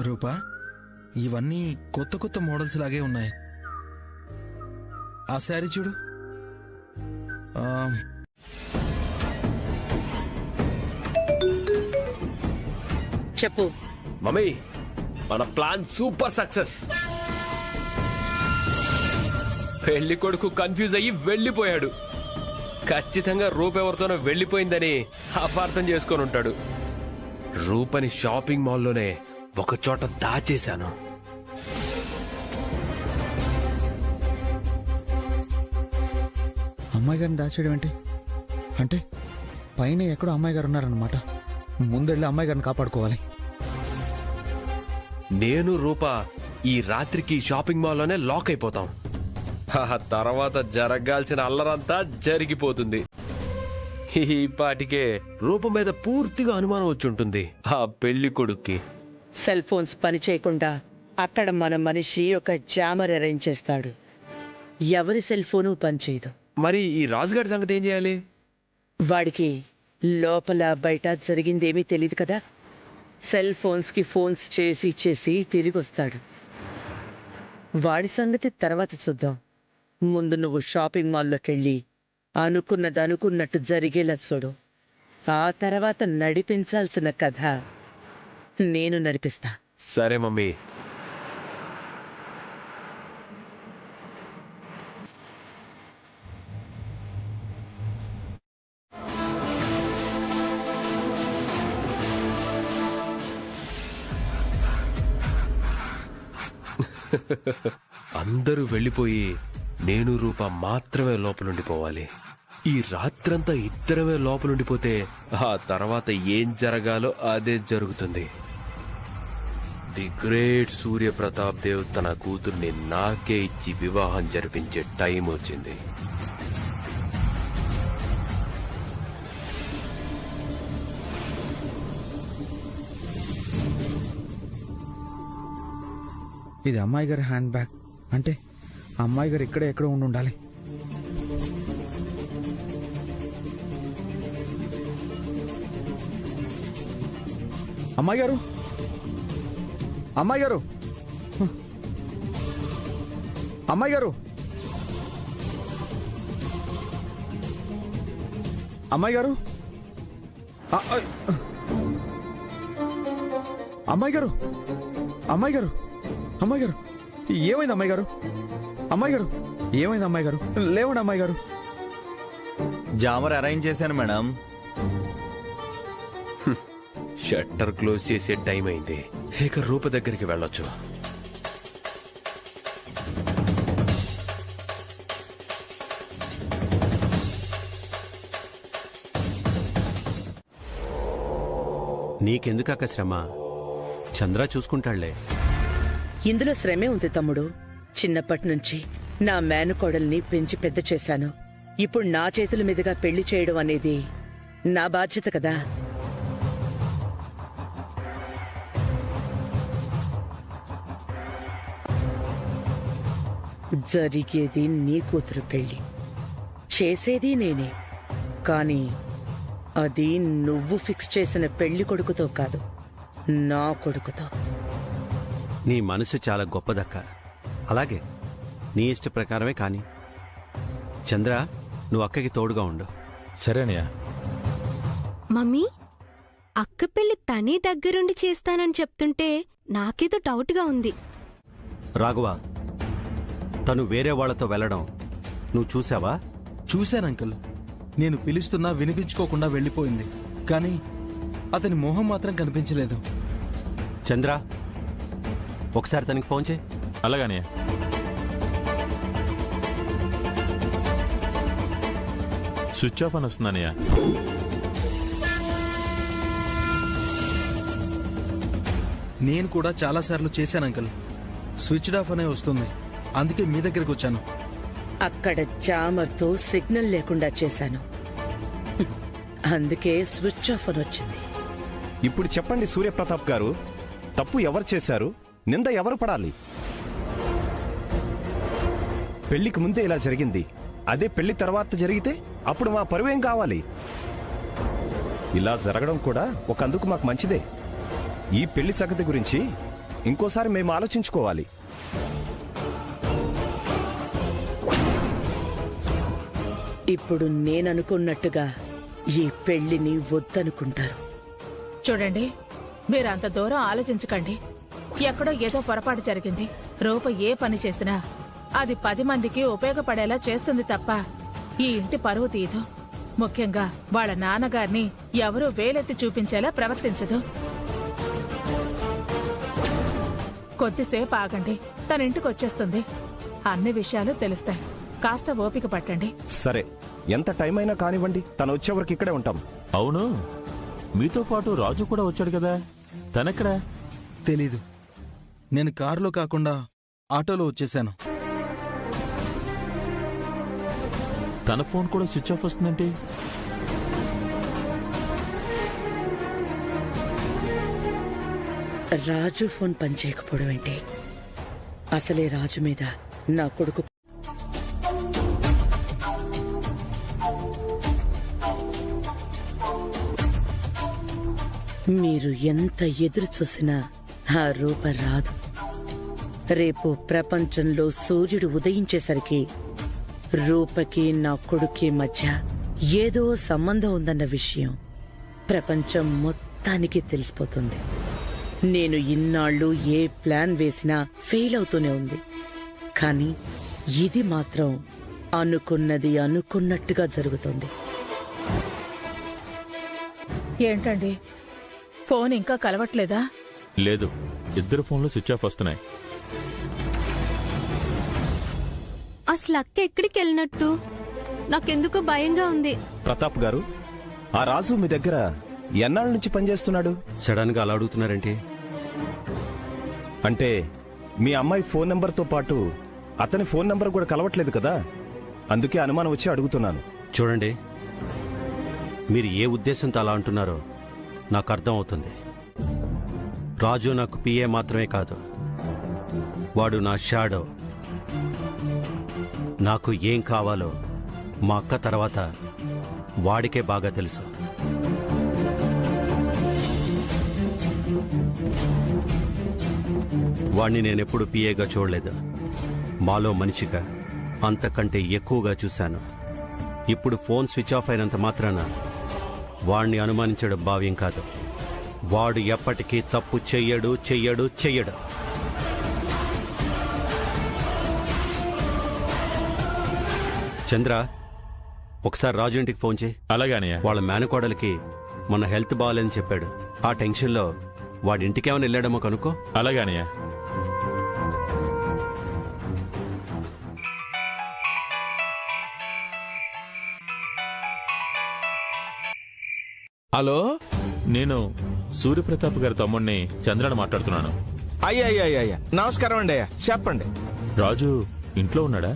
S16: రూపా, ఇవన్నీ కొత్త కొత్త మోడల్స్ లాగే ఉన్నాయి. ఆ శారీ చూడు.
S3: చెప్పు
S2: మమ్మీ, మన ప్లాన్ సూపర్ సక్సెస్. పెళ్లి కొడుకు కన్ఫ్యూజ్ అయ్యి వెళ్ళిపోయాడు. ఖచ్చితంగా రూప ఎవరితోనో వెళ్ళిపోయిందని అపార్థం చేసుకొని ఉంటాడు. రూపని షాపింగ్ మాల్లోనే ఒక చోట దాచేశాను.
S1: అమ్మాయి గారిని దాచేయడం ఏంటి? అంటే పైన ఎక్కడో అమ్మాయి గారు ఉన్నారన్నమాట. ముందెళ్ళి అమ్మాయి గారిని కాపాడుకోవాలి.
S2: నేను రూపా ఈ రాత్రికి షాపింగ్ మాల్లోనే లాక్ అయిపోతాం. ఆ తర్వాత జరగాల్సిన అల్లరంతా జరిగిపోతుంది. ఈ పాటికే రూపం మీద పూర్తిగా అనుమానం వచ్చుంటుంది ఆ పెళ్లి కొడుక్కి.
S3: సెల్ ఫోన్స్ పని చేయకుండా అక్కడ మన మనిషి ఒక జామర్ అరేంజ్ చేస్తాడు. ఎవరి సెల్ ఫోను పనిచేయదు.
S2: మరి ఈ రాజుగారి సంగతి ఏం చేయాలి?
S3: వాడికి లోపల బయట జరిగిందేమీ తెలియదు కదా. సెల్ ఫోన్స్కి ఫోన్స్ చేసి చేసి తిరిగి వస్తాడు. వాడి సంగతి తర్వాత చూద్దాం. ముందు నువ్వు షాపింగ్ మాల్లోకి వెళ్ళి అనుకున్నది అనుకున్నట్టు జరిగేలా చూడు. ఆ తర్వాత నడిపించాల్సిన కథ నేను నడిపిస్తా.
S2: సరే మమ్మీ. అందరూ వెళ్ళిపోయి నేను రూప మాత్రమే లోపలుండిపోవాలి. ఈ రాత్రంతా ఇద్దరమే లోపలుండిపోతే ఆ తర్వాత ఏం జరగాలో అదే జరుగుతుంది. ది గ్రేట్ సూర్యప్రతాప్ దేవ్ తన కూతుర్ని నాకే ఇచ్చి వివాహం జరిపించే టైం వచ్చింది.
S1: ఇది అమ్మాయి గారి హ్యాండ్ బ్యాగ్. అంటే అమ్మాయి గారు ఇక్కడే ఎక్కడో ఉండి ఉండాలి. అమ్మాయి గారు, అమ్మాయి గారు, అమ్మాయి గారు, అమ్మాయి గారు, అమ్మాయి గారు, అమ్మాయి గారు, అమ్మాయి గారు, ఏమైంది అమ్మాయి గారు? అమ్మాయి గారు, ఏమైంది అమ్మాయి గారు? లేవండి అమ్మాయి గారు.
S17: జామర్ అరేంజ్ చేశాను మేడం.
S2: షట్టర్ క్లోజ్ చేసే టైం అయింది. ఇక రూప దగ్గరికి వెళ్ళొచ్చు.
S11: నీకెందుకక్క శ్రమ? చంద్ర చూసుకుంటాళ్లే.
S3: ఇందులో శ్రమే ఉంది తమ్ముడు. చిన్నప్పటి నుంచి నా మేనకోడల్ని పెంచి పెద్ద చేశాను. ఇప్పుడు నా చేతుల మీదుగా పెళ్లి చేయడం అనేది నా బాధ్యత కదా. జరిగేది నీ కూతురు పెళ్లి, చేసేది నేనే. కానీ అది నువ్వు ఫిక్స్ చేసిన పెళ్లి కొడుకుతో కాదు, నా కొడుకుతో.
S11: నీ మనసు చాలా గొప్పదక్క. అలాగే నీ ఇష్ట ప్రకారమే కాని. చంద్ర, నువ్వు అక్కకి తోడుగా ఉండు.
S4: సరేనయ్యా.
S13: మమ్మీ, అక్క పెళ్లి తనే దగ్గరుండి చేస్తానని చెప్తుంటే నాకేదో డౌట్గా ఉంది.
S11: రాఘవ, తను వేరే వాళ్లతో వెళ్ళడం నువ్వు చూసావా?
S16: చూశాను అంకుల్. నేను పిలుస్తున్నా వినిపించుకోకుండా వెళ్ళిపోయింది. కానీ అతని మొహం మాత్రం కనిపించలేదు.
S11: చంద్ర, ఒకసారి తనకి ఫోన్ చేయి.
S4: అలాగనే. స్విచ్ ఆఫ్ అని వస్తుందన్నయ్య.
S16: నేను కూడా చాలాసార్లు చేశాను అంకుల్. స్విచ్డ్ ఆఫ్ అనే వస్తుంది. అందుకే మీ దగ్గరికి వచ్చాను.
S3: అక్కడ జామర్తో సిగ్నల్ లేకుండా చేశాను. అందుకే స్విచ్ ఆఫ్ అని వచ్చింది.
S18: ఇప్పుడు చెప్పండి సూర్యప్రతాప్ గారు, తప్పు ఎవరు చేశారు? నింద ఎవరు పడాలి? పెళ్లికి ముందే ఇలా జరిగింది. అదే పెళ్లి తర్వాత జరిగితే అప్పుడు మా పరువేం కావాలి? ఇలా జరగడం కూడా ఒకందుకు మాకు మంచిదే. ఈ పెళ్లి సంగతి గురించి ఇంకోసారి మేము ఆలోచించుకోవాలి.
S3: ఇప్పుడు నేననుకున్నట్టుగా ఈ పెళ్లిని వద్దనుకుంటారు.
S7: చూడండి, మీరంత దూరం ఆలోచించకండి. ఎక్కడో ఏదో పొరపాటు జరిగింది. రూప ఏ పని చేసినా అది 10 మందికి ఉపయోగపడేలా చేస్తుంది తప్ప ఈ ఇంటి పరువు తీయదు. ముఖ్యంగా వాళ్ళ నాన్నగారిని ఎవరూ వేలెత్తి చూపించేలా ప్రవర్తించదు. కొద్దిసేపు ఆగండి, తన ఇంటికి వచ్చేస్తుంది. అన్ని విషయాలు తెలుస్తాయి. కాస్త ఓపిక పట్టండి.
S18: సరే, ఎంత టైం అయినా కానివ్వండి, తను వచ్చే వరకు ఇక్కడే ఉంటాం.
S4: అవును, మీతో పాటు రాజు కూడా వచ్చాడు కదా, తనెక్కడా?
S16: తెలీదు. నేను కారులో కాకుండా ఆటోలో వచ్చేసాను.
S4: తన ఫోన్ కూడా స్విచ్ ఆఫ్ వస్తుందంటే?
S3: రాజు ఫోన్ పనిచేయకపోవడం ఏంటి? అసలే రాజు మీద నా కొడుకు మీరు ఎంత ఎదురు చూసినా ఆ రూప రాదు. రేపు ప్రపంచంలో సూర్యుడు ఉదయించేసరికి రూపకి నా కొడుక్కి మధ్య ఏదో సంబంధం ఉందన్న విషయం ప్రపంచం మొత్తానికి తెలిసిపోతుంది. నేను ఇన్నాళ్ళు ఏ ప్లాన్ వేసినా ఫెయిల్ అవుతూనే ఉంది. కానీ ఇది మాత్రం అనుకున్నది అనుకున్నట్టుగా జరుగుతుంది.
S7: ఏంటండి, ఫోన్ ఇంకా కలవట్లేదా?
S4: లేదు, ఇద్దరు ఫోన్లు స్విచ్ ఆఫ్ వస్తున్నాయి.
S13: అసలు అక్క ఎక్కడికి వెళ్ళినట్టు? నాకెందుకు భయంగా ఉంది.
S18: ప్రతాప్ గారు, ఆ రాజు మీ దగ్గర ఎన్నాళ్ళ నుంచి పనిచేస్తున్నాడు?
S11: సడన్ గా అలా అడుగుతున్నారేంటి?
S18: అంటే మీ అమ్మాయి ఫోన్ నంబర్తో పాటు అతని ఫోన్ నంబర్ కూడా కలవట్లేదు కదా, అందుకే అనుమానం వచ్చి అడుగుతున్నాను.
S11: చూడండి, మీరు ఏ ఉద్దేశంతో అలా అంటున్నారో నాకు అర్థం అవుతుంది. రాజు నాకు పిఏ మాత్రమే కాదు, వాడు నా షాడో. నాకు ఏం కావాలో మా అక్క తర్వాత వాడికే బాగా తెలుసు. వాణ్ణి నేనెప్పుడు పిఏగా చూడలేదు, మాలో మనిషిగా అంతకంటే ఎక్కువగా చూశాను. ఇప్పుడు ఫోన్ స్విచ్ ఆఫ్ అయినంత మాత్రాన వాణ్ణి అనుమానించడం భావ్యం కాదు. వాడు ఎప్పటికీ తప్పు చెయ్యడు చెయ్యడు చెయ్యడు. చంద్ర, ఒకసారి రాజు ఇంటికి ఫోన్ చేయి.
S4: అలాగానే.
S11: వాళ్ళ మేనకోడలికి మన హెల్త్ బాగాలేదని చెప్పాడు. ఆ టెన్షన్లో వాడి ఇంటికి ఏమైనా వెళ్ళాడమో కనుక్కో.
S4: అలాగానే.
S10: హలో,
S4: నేను సూర్యప్రతాప్ గారి తమ్ముడిని చంద్రని మాట్లాడుతున్నాను.
S10: అయ్యా నమస్కారం అండి. అయ్యా చెప్పండి.
S4: రాజు ఇంట్లో ఉన్నాడా?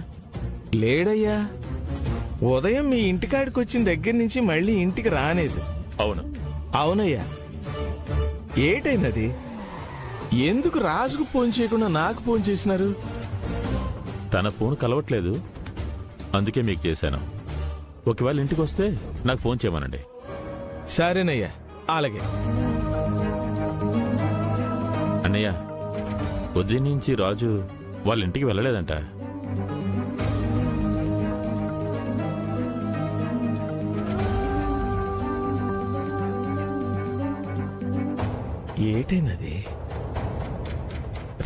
S10: లేడయ్యా, ఉదయం మీ ఇంటికాడికి వచ్చిన దగ్గర నుంచి మళ్ళీ ఇంటికి రానేది.
S4: అవును.
S10: అవునయ్యా. ఏటైనది? ఎందుకు రాజుకు ఫోన్ చేయకుండా నాకు ఫోన్ చేసినారు?
S4: తన ఫోన్ కలవట్లేదు, అందుకే మీకు చేశాను. ఒకవేళ ఇంటికి వస్తే నాకు ఫోన్ చేయమనండి.
S10: సరేనయ్యా, అలాగే.
S4: అన్నయ్య, ఉదయం నుంచి రాజు వాళ్ళ ఇంటికి వెళ్ళలేదంట.
S10: ఏటైనది?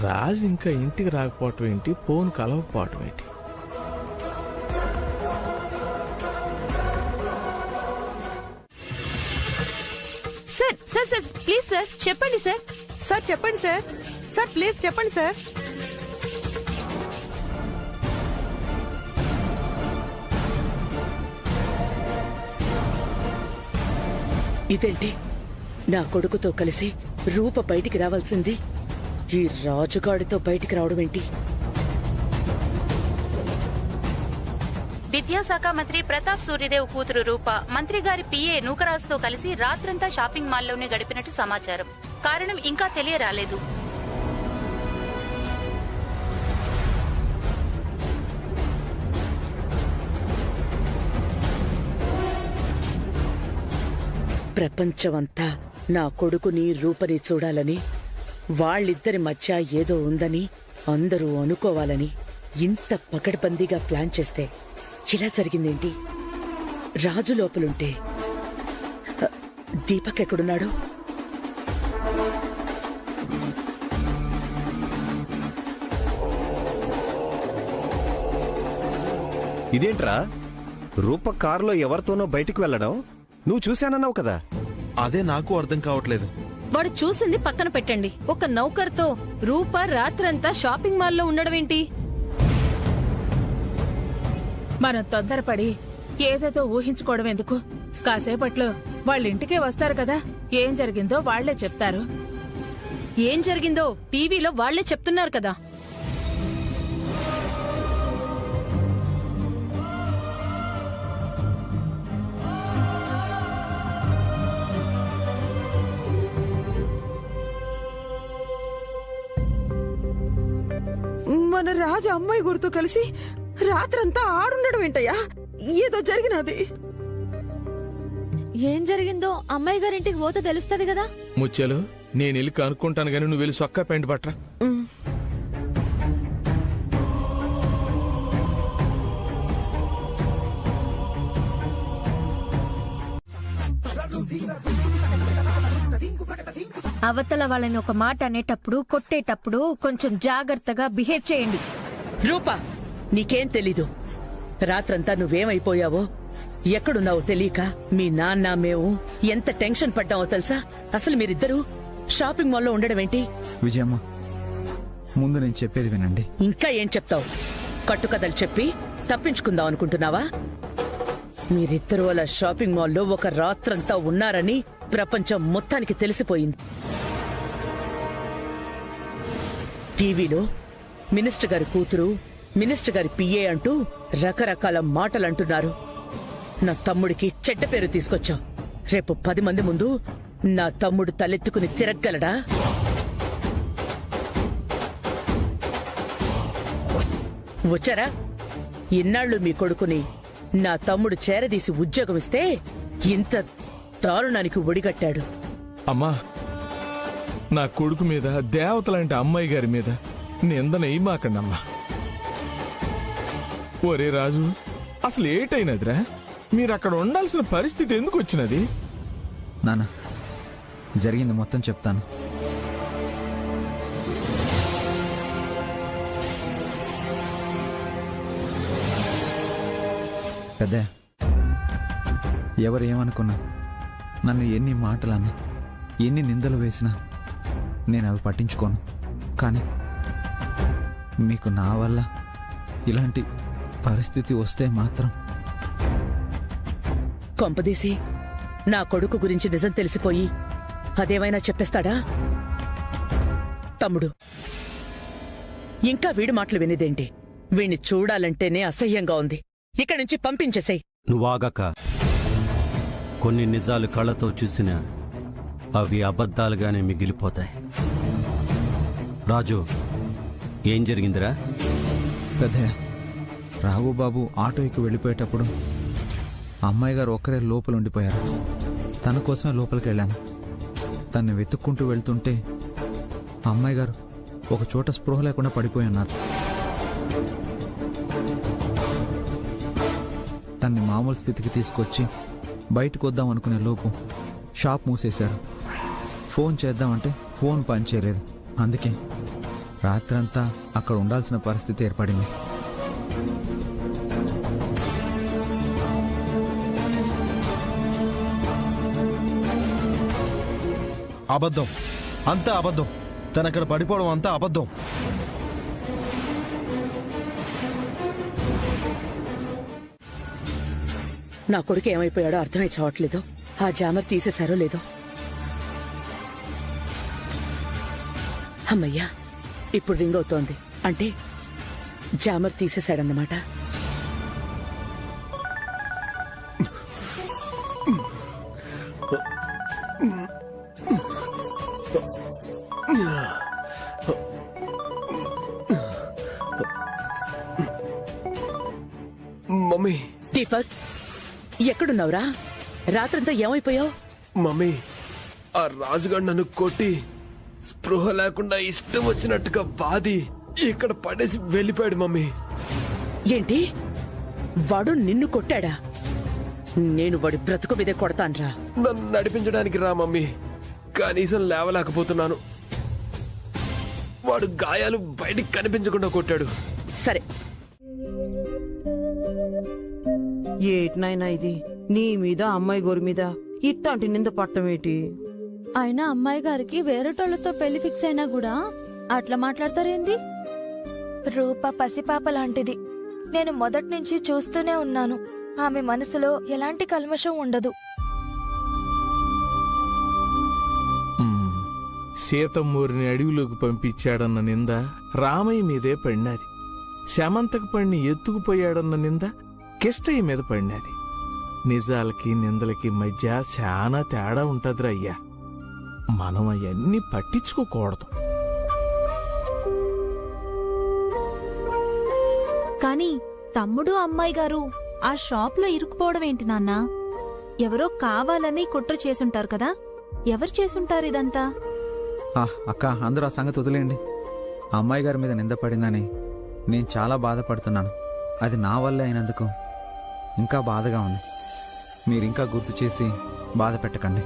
S10: రాజు ఇంకా ఇంటికి రాకపోవటం ఏంటి, ఫోన్ కలవకపోవటం ఏంటి?
S7: Sir sir sir please sir చెప్పండి సార్. సార్ చెప్పండి సార్. సార్ ప్లీజ్ చెప్పండి సార్.
S3: ఇదేంటి? నా కొడుకుతో కలిసి రూప బయటికి రావాల్సింది ఈ రాజుగాడితో బయటికి రావడం ఏంటి?
S6: విద్యాశాఖ మంత్రి ప్రతాప్ సూర్యదేవ్ కూతురు రూప మంత్రి గారి పిఏ నూకరాజుతో కలిసి రాత్రంతా షాపింగ్ మాల్లోనే గడిపినట్టు సమాచారం. కారణం ఇంకా తెలియరాలేదు.
S3: ప్రపంచమంతా నా కొడుకుని రూపని చూడాలని, వాళ్ళిద్దరి మధ్య ఏదో ఉందని అందరూ అనుకోవాలని ఇంత పకడ్బందీగా ప్లాన్ చేస్తే ఇలా జరిగిందేంటి? రాజు లోపలుంటే దీపక్ ఎక్కడున్నాడు?
S18: ఇదేంట్రా, రూప కారులో ఎవరితోనో బయటికి వెళ్ళడం నువ్వు చూశానన్నావు కదా?
S16: అదే నాకు అర్థం కావట్లేదు.
S7: వాడు చూసింది పక్కన పెట్టండి, ఒక నౌకర్తో రూప రాత్రంతా షాపింగ్ మాల్లో ఉండడం ఏంటి? మనం తొందరపడి ఏదేదో ఊహించుకోవడం ఎందుకు? కాసేపట్లో వాళ్ళింటికే వస్తారు కదా, ఏం జరిగిందో వాళ్లే చెప్తారు.
S19: ఏం జరిగిందో టీవీలో వాళ్లే చెప్తున్నారు కదా.
S8: మన రాజు అమ్మాయి గురితో కలిసి రాత్రంతా ఆడుండడం ఏంటయ్యా? ఏదో జరిగినది.
S5: ఏం జరిగిందో అమ్మాయి గారింటికి పోతే తెలుస్తుంది కదా.
S10: ముత్యాలు, నేను వెళ్ళి కనుక్కుంటాను గానీ నువ్వు వెళ్ళి సొక్కా పెంట పట్రా.
S5: అవతల వాళ్ళని ఒక మాట అనేటప్పుడు, కొట్టేటప్పుడు కొంచెం జాగ్రత్తగా బిహేవ్ చేయండి.
S3: రూపా, నీకేం తెలీదు. రాత్రంతా నువ్వేమైపోయావో, ఎక్కడున్నావో తెలియక మీ నాన్న మేము ఎంత టెన్షన్ పడ్డావో తెలుసా? అసలు మీరిద్దరూ షాపింగ్ మాల్లో ఉండడం ఏంటి?
S1: విజయమ్మ, ముందు నేను చెప్పేది వినండి.
S3: ఇంకా ఏం చెప్తావు? కట్టుకథలు చెప్పి తప్పించుకుందాం అనుకుంటున్నావా? మీరిద్దరూ అలా షాపింగ్ మాల్లో ఒక రాత్రంతా ఉన్నారని ప్రపంచం మొత్తానికి తెలిసిపోయింది. టీవీలో మినిస్టర్ గారి కూతురు, మినిస్టర్ గారి పిఏ అంటూ రకరకాల మాటలంటున్నారు. నా తమ్ముడికి చెడ్డ పేరు తీసుకొచ్చావు. రేపు 10 మంది ముందు నా తమ్ముడు తలెత్తుకుని తిరగలడా? వచ్చారా? ఇన్నాళ్లు మీ కొడుకుని నా తమ్ముడు చేరదీసి ఉద్యోగం ఇస్తే ఇంత దారుణానికి ఒడిగట్టాడు.
S10: అమ్మా, నా కొడుకు మీద, దేవతలాంటి అమ్మాయి గారి మీద నిందనెయ్యమాకండమ్మా. ఒరే రాజు, అసలు ఏటైనదిరా? మీరక్కడ ఉండాల్సిన పరిస్థితి ఎందుకు వచ్చినది?
S1: నాన్న, జరిగింది మొత్తం చెప్తాను. పెద్ద, ఎవరు ఏమనుకున్నా, నన్ను ఎన్ని మాటలన్నా, ఎన్ని నిందలు వేసినా నేను అవి పట్టించుకోను. కానీ మీకు నా వల్ల ఇలాంటి పరిస్థితి వస్తే మాత్రం.
S3: కొంపదీసి నా కొడుకు గురించి నిజం తెలిసిపోయి అదేమైనా చెప్పేస్తాడా? తమ్ముడు, ఇంకా వీడి మాటలు వినేదేంటి? వీణ్ణి చూడాలంటేనే అసహ్యంగా ఉంది. ఇక్కడి నుంచి పంపించేసేయ్.
S11: నువ్వాగక. కొన్ని నిజాలు కళ్ళతో చూసినా అవి అబద్ధాలుగానే మిగిలిపోతాయి. రాజు, ఏం జరిగిందిరా?
S1: పెద్దయ్య, రాఘుబాబు ఆటో ఎక్కి వెళ్ళిపోయేటప్పుడు అమ్మాయి గారు ఒక్కరే లోపల ఉండిపోయారు. తన కోసమే లోపలికి వెళ్ళాను. తన్ని వెతుక్కుంటూ వెళ్తుంటే అమ్మాయి గారు ఒక చోట స్పృహ లేకుండా పడిపోయి ఉన్నారు. తన్ని మామూలు స్థితికి తీసుకొచ్చి బయటకు వద్దాం అనుకునే లోపు షాప్ మూసేశారు. ఫోన్ చేద్దామంటే ఫోన్ పనిచేయలేదు. అందుకే రాత్రంతా అక్కడ ఉండాల్సిన పరిస్థితి ఏర్పడింది.
S16: అబద్ధం, అంతా అబద్ధం. తనక్కడ పడిపోవడం అంతా అబద్ధం.
S3: నా కొడుకు ఏమైపోయాడో అర్థమై చావట్లేదు. ఆ జామర్ తీసేశారో లేదో. అమ్మయ్యా, ఇప్పుడు రింగ్ అవుతోంది. అంటే జామర్ తీసేశాడన్నమాట.
S2: మమ్మీ.
S3: దీపక్, ఎక్కడున్నావురా? రాత్రంతా ఏమైపోయావు?
S2: మమ్మీ, ఆ రాజుగాడు నన్ను కొట్టి స్పృహ లేకుండా ఇష్టం వచ్చినట్టుగా బాది ఇక్కడ పడేసి వెళ్ళిపోయాడు మమ్మీ.
S3: ఏంటి? వాడు నిన్ను కొట్టాడా? నేను వాడి బ్రతుకు మీదే కొడతాన్రా.
S2: నన్ను నడిపించడానికి రా మమ్మీ, కనీసం లేవలేకపోతున్నాను. వాడు గాయాలు బయటికి కనిపించకుండా కొట్టాడు.
S3: సరే,
S8: ఏటినైనా ఇది నీ మీద అమ్మాయి గోరి మీద ఇట్లాంటి నింద పట్టమేటి?
S5: అయినా అమ్మాయి గారికి వేరేటోళ్లతో పెళ్లి ఫిక్స్ అయినా కూడా అట్లా మాట్లాడతారేంది?
S12: రూప పసిపాప లాంటిది. నేను మొదటి నుంచి చూస్తూనే ఉన్నాను.
S5: ఆమె మనసులో ఎలాంటి కల్మషం ఉండదు.
S10: సీతమ్మూరిని అడవిలోకి పంపించాడన్న నింద రామయ్య మీదే పడినది. శమంతకు పడిని ఎత్తుకుపోయాడన్న నింద కిష్టయ్య మీద పడినది. నిజాలకి నిందలకి మధ్య చాలా తేడా ఉంటదిరా అయ్యా. మనం అవన్నీ పట్టించుకోకూడదు.
S20: కానీ తమ్ముడు అమ్మాయి గారు ఆ షాప్లో ఇరుక్కుపోవడం ఏంటి నాన్న? ఎవరో కావాలని కుట్ర చేసుంటారు కదా, ఎవరు చేసుంటారు ఇదంతా?
S1: అక్క, అందరూ ఆ సంగతి వదిలేండి. అమ్మాయి గారి మీద నింద పడిందని నేను చాలా బాధపడుతున్నాను. అది నా వల్లే అయినందుకు ఇంకా బాధగా ఉంది. మీరింకా గుర్తు చేసి బాధ పెట్టకండి.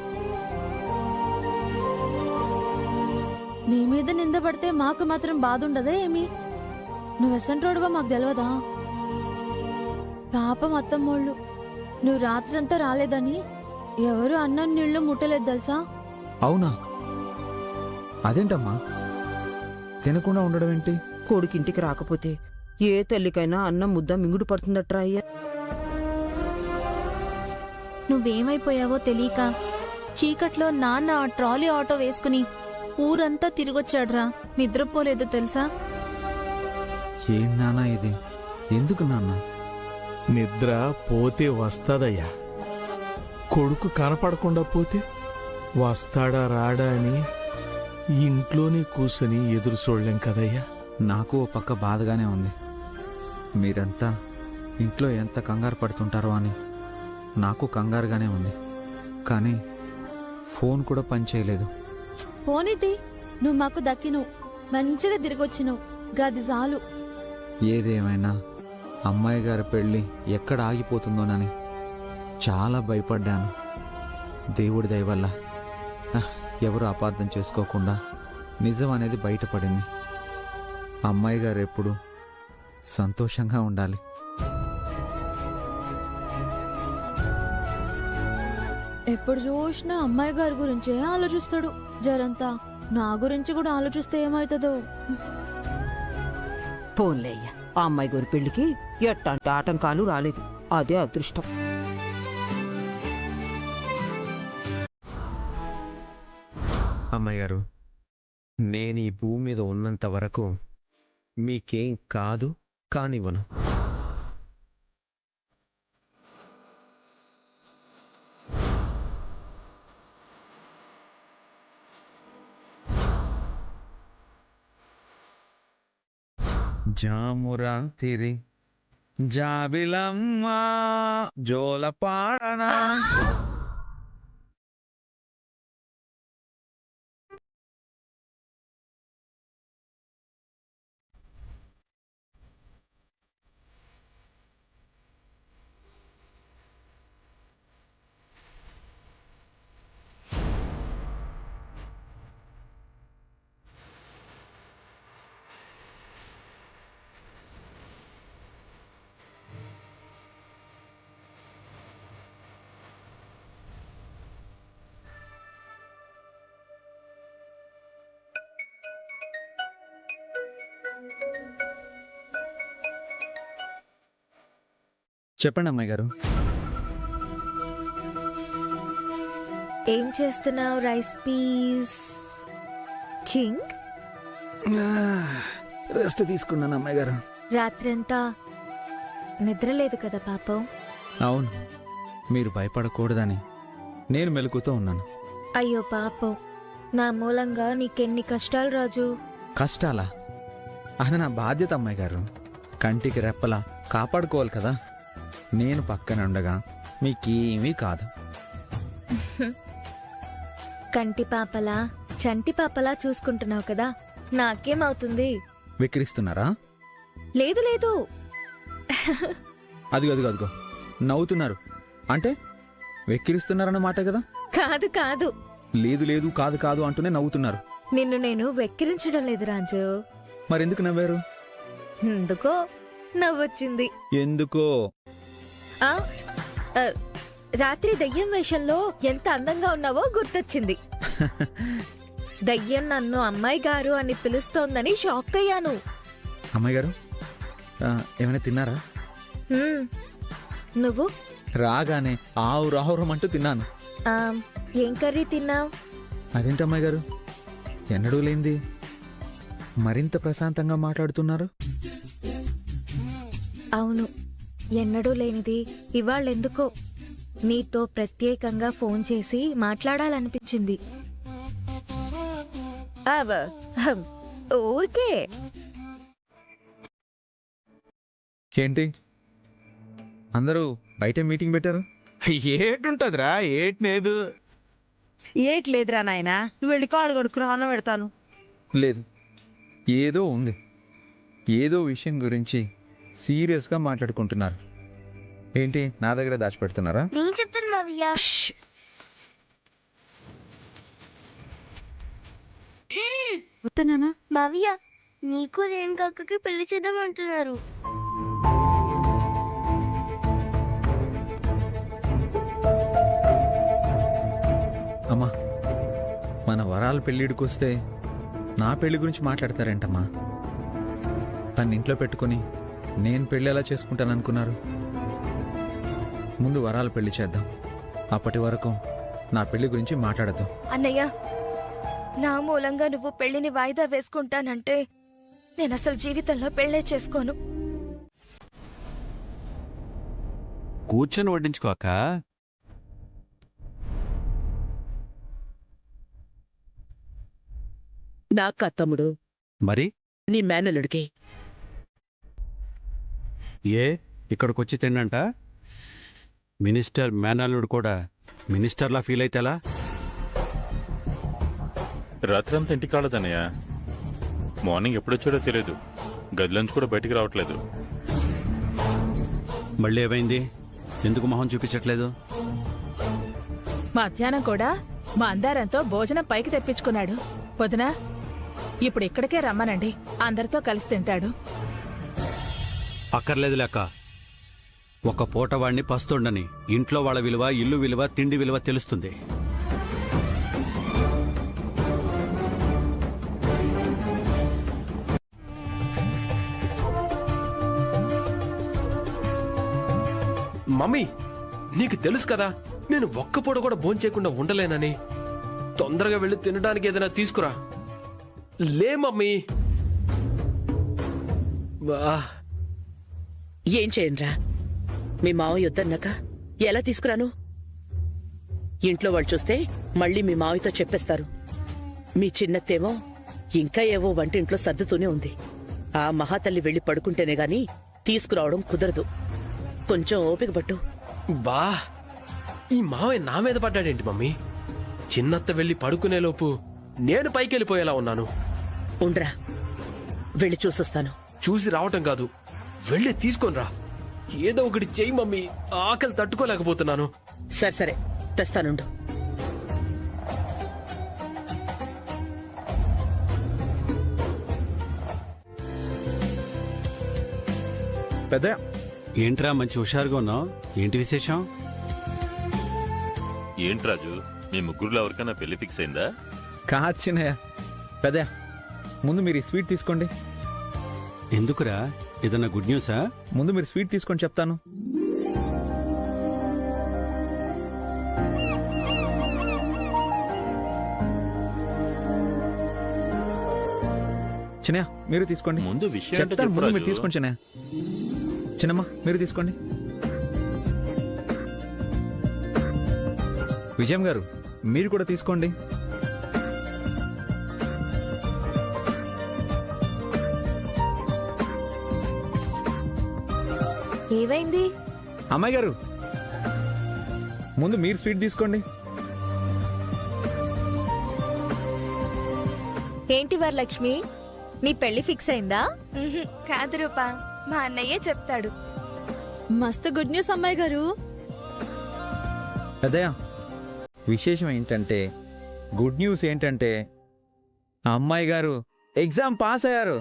S21: నీ మీద నింద పడితే మాకు మాత్రం బాధ ఉండదా ఏమి? నువ్వు ఎసంట్రోడువా మాకు తెలియదా? పాపం అత్తమ్మోళ్ళు, నువ్వు రాత్రంతా రాలేదని ఎవరు అన్నం నీళ్లు ముట్టలేదు తెలుసా?
S1: అవునా? అదేంటమ్మా, తినకుండా ఉండడం ఏంటి?
S8: కొడుకింటికి రాకపోతే ఏ తల్లికైనా అన్నం ముద్ద మింగుడు పడుతుందట్రా అయ్యా.
S20: నువ్వేమైపోయావో తెలియక చీకట్లో నాన్న ఆ ట్రాలీ ఆటో వేసుకుని ఊరంతా తిరిగొచ్చాడ్రా. నిద్రపోలేదు తెలుసా?
S1: ఏం నాన్న ఇది? ఎందుకు నాన్న?
S10: నిద్ర పోతే వస్తాదయ్యా. కొడుకు కనపడకుండా పోతే వస్తాడా రాడా అని ఇంట్లోనే కూర్చొని ఎదురు చూడలేం కదయ్యా.
S1: నాకు ఓ పక్క బాధగానే ఉంది. మీరంతా ఇంట్లో ఎంత కంగారు పడుతుంటారో అని నాకు కంగారుగానే ఉంది. కానీ ఫోన్ కూడా పనిచేయలేదు.
S21: పోనీతి, నువ్వు మాకు దక్కిను, మంచిగా తిరిగొచ్చినావు, గది చాలు.
S1: ఏదేమైనా అమ్మాయి గారి పెళ్లి ఎక్కడ ఆగిపోతుందోనని చాలా భయపడ్డాను. దేవుడి దయ వల్ల ఎవరు అపార్థం చేసుకోకుండా నిజం అనేది బయటపడింది. అమ్మాయి గారు ఎప్పుడు సంతోషంగా ఉండాలి.
S21: ఎప్పుడు చూసినా అమ్మాయి గారి గురించే ఆలోచిస్తాడు. జరంతా నా గురించి కూడా ఆలోచిస్తే ఏమవుతుందో.
S8: పోన్లే అయ్యా, ఆ అమ్మాయి గారి పెళ్లికి ఎట్టాంటి ఆటంకాలు రాలేదు. అదే అదృష్టం.
S17: అమ్మాయి గారు, నేను ఈ భూమి మీద ఉన్నంత వరకు మీకేం కాదు కానివ్వను. జామురాతిరి జాబిలమ్మ జోలపాడనా.
S1: చెప్పండి అమ్మాయి గారు.
S5: ఏం చేస్తున్నావు రైస్ పీస్ కింగ్?
S1: రెస్ట్ తీసుకున్నాను అమ్మాయి గారు.
S5: రాత్రంతా నిద్రలేదు కదా పాపం?
S1: అవును, మీరు భయపడకూడదని నేను మెలకుతూ ఉన్నాను.
S5: అయ్యో పాపం, నా మూలంగా నీకెన్ని కష్టాలు రాజు.
S1: కష్టాలా? అది నా బాధ్యత అమ్మాయి గారు. కంటికి రెప్పలా కాపాడుకోవాలి కదా. నేను పక్కన ఉండగా మీకేమీ కాదు.
S5: కంటి పాపలా చంటి పాపలా చూసుకుంటున్నావు కదా, నాకేమవుతుంది?
S1: విక్రిస్తున్నారా?
S5: లేదు లేదు.
S1: అదిగో నవ్వుతున్నారు అంటే వెక్కిరిస్తున్నారన్నమాట కదా?
S5: కాదు కాదు.
S1: లేదు లేదు కాదు కాదు అంటూనే నవ్వుతున్నారు.
S5: నిన్ను నేను వెక్కిరించడం లేదు రాజు.
S1: మరెందుకు నవ్వారు?
S5: ఎందుకో నవ్వొచ్చింది.
S1: ఎందుకో?
S5: రాత్రి దయ్యం వేషంలో ఎంత అందంగా ఉన్నావో గుర్తొచ్చింది. దయ్యం నన్ను అమ్మాయి గారు అని పిలుస్తోందని షాక్ అయ్యాను.
S1: అమ్మాయి గారు ఏమైనా తిన్నారా?
S5: నువ్వు?
S1: రాగానే ఆవురావురమంటూ తిన్నాను.
S5: ఆ, ఏం కర్రీ తిన్నావు?
S1: అదేంటమ్మాయి గారు, ఎన్నడూ లేంది మరింత ప్రశాంతంగా మాట్లాడుతున్నారు?
S5: అవును, ఎన్నడూ లేనిది ఇవాళ్ళెందుకో నీతో ప్రత్యేకంగా ఫోన్ చేసి మాట్లాడాలనిపించింది. ఊరికే.
S1: ఏంటి అందరూ బయట మీటింగ్ పెట్టారు?
S10: ఏటుంటదిరా, ఏట్లేదు.
S14: ఏట్లేదురా నాయనా, నువ్వు వెళ్ళి కాళ్ళు కొడుకురా, అన్నం పెడతాను.
S1: లేదు, ఏదో ఉంది. ఏదో విషయం గురించి సీరియస్గా మాట్లాడుకుంటున్నారు. ఏంటి నా దగ్గర దాచిపెడుతున్నారా?
S13: నేను చెప్తాను మావయ్య. మావయ్య, నీకు రేణుకక్కకి పెళ్లి చేద్దాం అంటున్నారు.
S1: అమ్మా, మన వరాల పెళ్ళిడికి వస్తే నా పెళ్లి గురించి మాట్లాడతారేంటమ్మా? తన ఇంట్లో పెట్టుకుని నేను పెళ్ళి ఎలా చేసుకుంటాననుకున్నారు? ముందు వరాల పెళ్లి చేద్దాం. అప్పటి వరకు నా పెళ్లి గురించి మాట్లాడద్దాం.
S12: అన్నయ్య, నా మూలంగా నువ్వు పెళ్లిని వాయిదా వేసుకుంటానంటే నేను అసలు జీవితంలో పెళ్లే చేసుకోను.
S11: కూర్చొని వడ్డించుకోక.
S3: నాకా తమ్ముడు?
S11: మరి
S3: నీ మేనల్లుడికి.
S11: ఏ ఇక్కడికొచ్చి తిన్నంట? మినిస్టర్ మేనల్లుడు కూడా మినిస్టర్లా ఫీల్ అయితే ఎలా?
S4: రాత్రంతా ఇంటికి కాలేదన్నయ్య. మార్నింగ్ ఎప్పుడొచ్చాడో తెలియదు. గదిలోంచి కూడా బయటికి రావట్లేదు.
S11: మళ్ళీ ఏమైంది? ఎందుకు మొహం చూపించట్లేదు?
S7: మధ్యాహ్నం కూడా మా అందారంతో భోజనం పైకి తెప్పించుకున్నాడు. వదినా, ఇప్పుడు ఇక్కడికే రమ్మనండి, అందరితో కలిసి తింటాడు.
S11: అక్కర్లేదు లెక్క. ఒక పూట వాడిని పస్తుండని ఇంట్లో వాళ్ళ విలువ, ఇల్లు విలువ, తిండి విలువ తెలుస్తుంది.
S2: మమ్మీ, నీకు తెలుసు కదా నేను ఒక్క పూట కూడా భోంచేయకుండా ఉండలేనని. తొందరగా వెళ్ళి తినడానికి ఏదైనా తీసుకురా. లే మమ్మీ.
S3: ఏం చేయండిరా, మీ మావయ్య వద్దన్నాక ఎలా తీసుకురాను? ఇంట్లో వాళ్ళు చూస్తే మళ్ళీ మీ మావయ్యతో చెప్పేస్తారు. మీ చిన్నత్తేమో ఇంకా ఏవో వంటింట్లో సర్దుతూనే ఉంది. ఆ మహాతల్లి వెళ్లి పడుకుంటేనే గాని తీసుకురావడం కుదరదు. కొంచెం ఓపిక పట్టు.
S2: బా, ఈ మావయ్య నా మీద పడ్డాడేంటి మమ్మీ? చిన్నత్త వెళ్ళి పడుకునేలోపు నేను పైకి వెళ్ళిపోయేలా ఉన్నాను.
S3: ఉండ్రా, వెళ్ళి చూసొస్తాను.
S2: చూసి రావటం కాదు, వెళ్ళి తీసుకొనిరా. ఏదో ఒకటి చెయ్యి మమ్మీ, ఆకలి తట్టుకోలేకపోతున్నాను.
S3: సరే సరే, తెస్తానుండు.
S1: పెద్ద
S11: ఏంట్రా మంచి హుషారుగా ఉన్నావు? ఏంటి విశేషం?
S4: ఏంటి రాజు, మీ ముగ్గురులో ఎవరికైనా పెళ్లి ఫిక్స్ అయిందా?
S1: కాచినయ్య. పెద్ద ముందు మీరు ఈ స్వీట్ తీసుకోండి.
S11: ఎందుకురా, ఏదన్నా గుడ్ న్యూసా?
S1: ముందు మీరు స్వీట్ తీసుకొని చెప్తాను. చిన్నయ్య మీరు తీసుకోండి.
S4: ముందు విషయం
S1: చెప్తాను, ముందు మీరు తీసుకోండి. చిన్నయ్య, చిన్నమ్మ మీరు తీసుకోండి. విజయం గారు మీరు కూడా తీసుకోండి.
S5: ఏమైంది?
S1: అమ్మాయి గారు ముందు మీరు స్వీట్ తీసుకోండి.
S5: ఏంటి వరలక్ష్మి, నీ పెళ్లి ఫిక్స్ అయిందా?
S12: కాదు రూపా, మా అన్నయ్యే చెప్తాడు.
S21: మస్తు గుడ్ న్యూస్ అమ్మాయి గారు.
S1: పెద్దయ్య, విశేషం ఏంటంటే, గుడ్ న్యూస్ ఏంటంటే ఆ అమ్మాయి గారు ఎగ్జామ్ పాస్ అయ్యారు.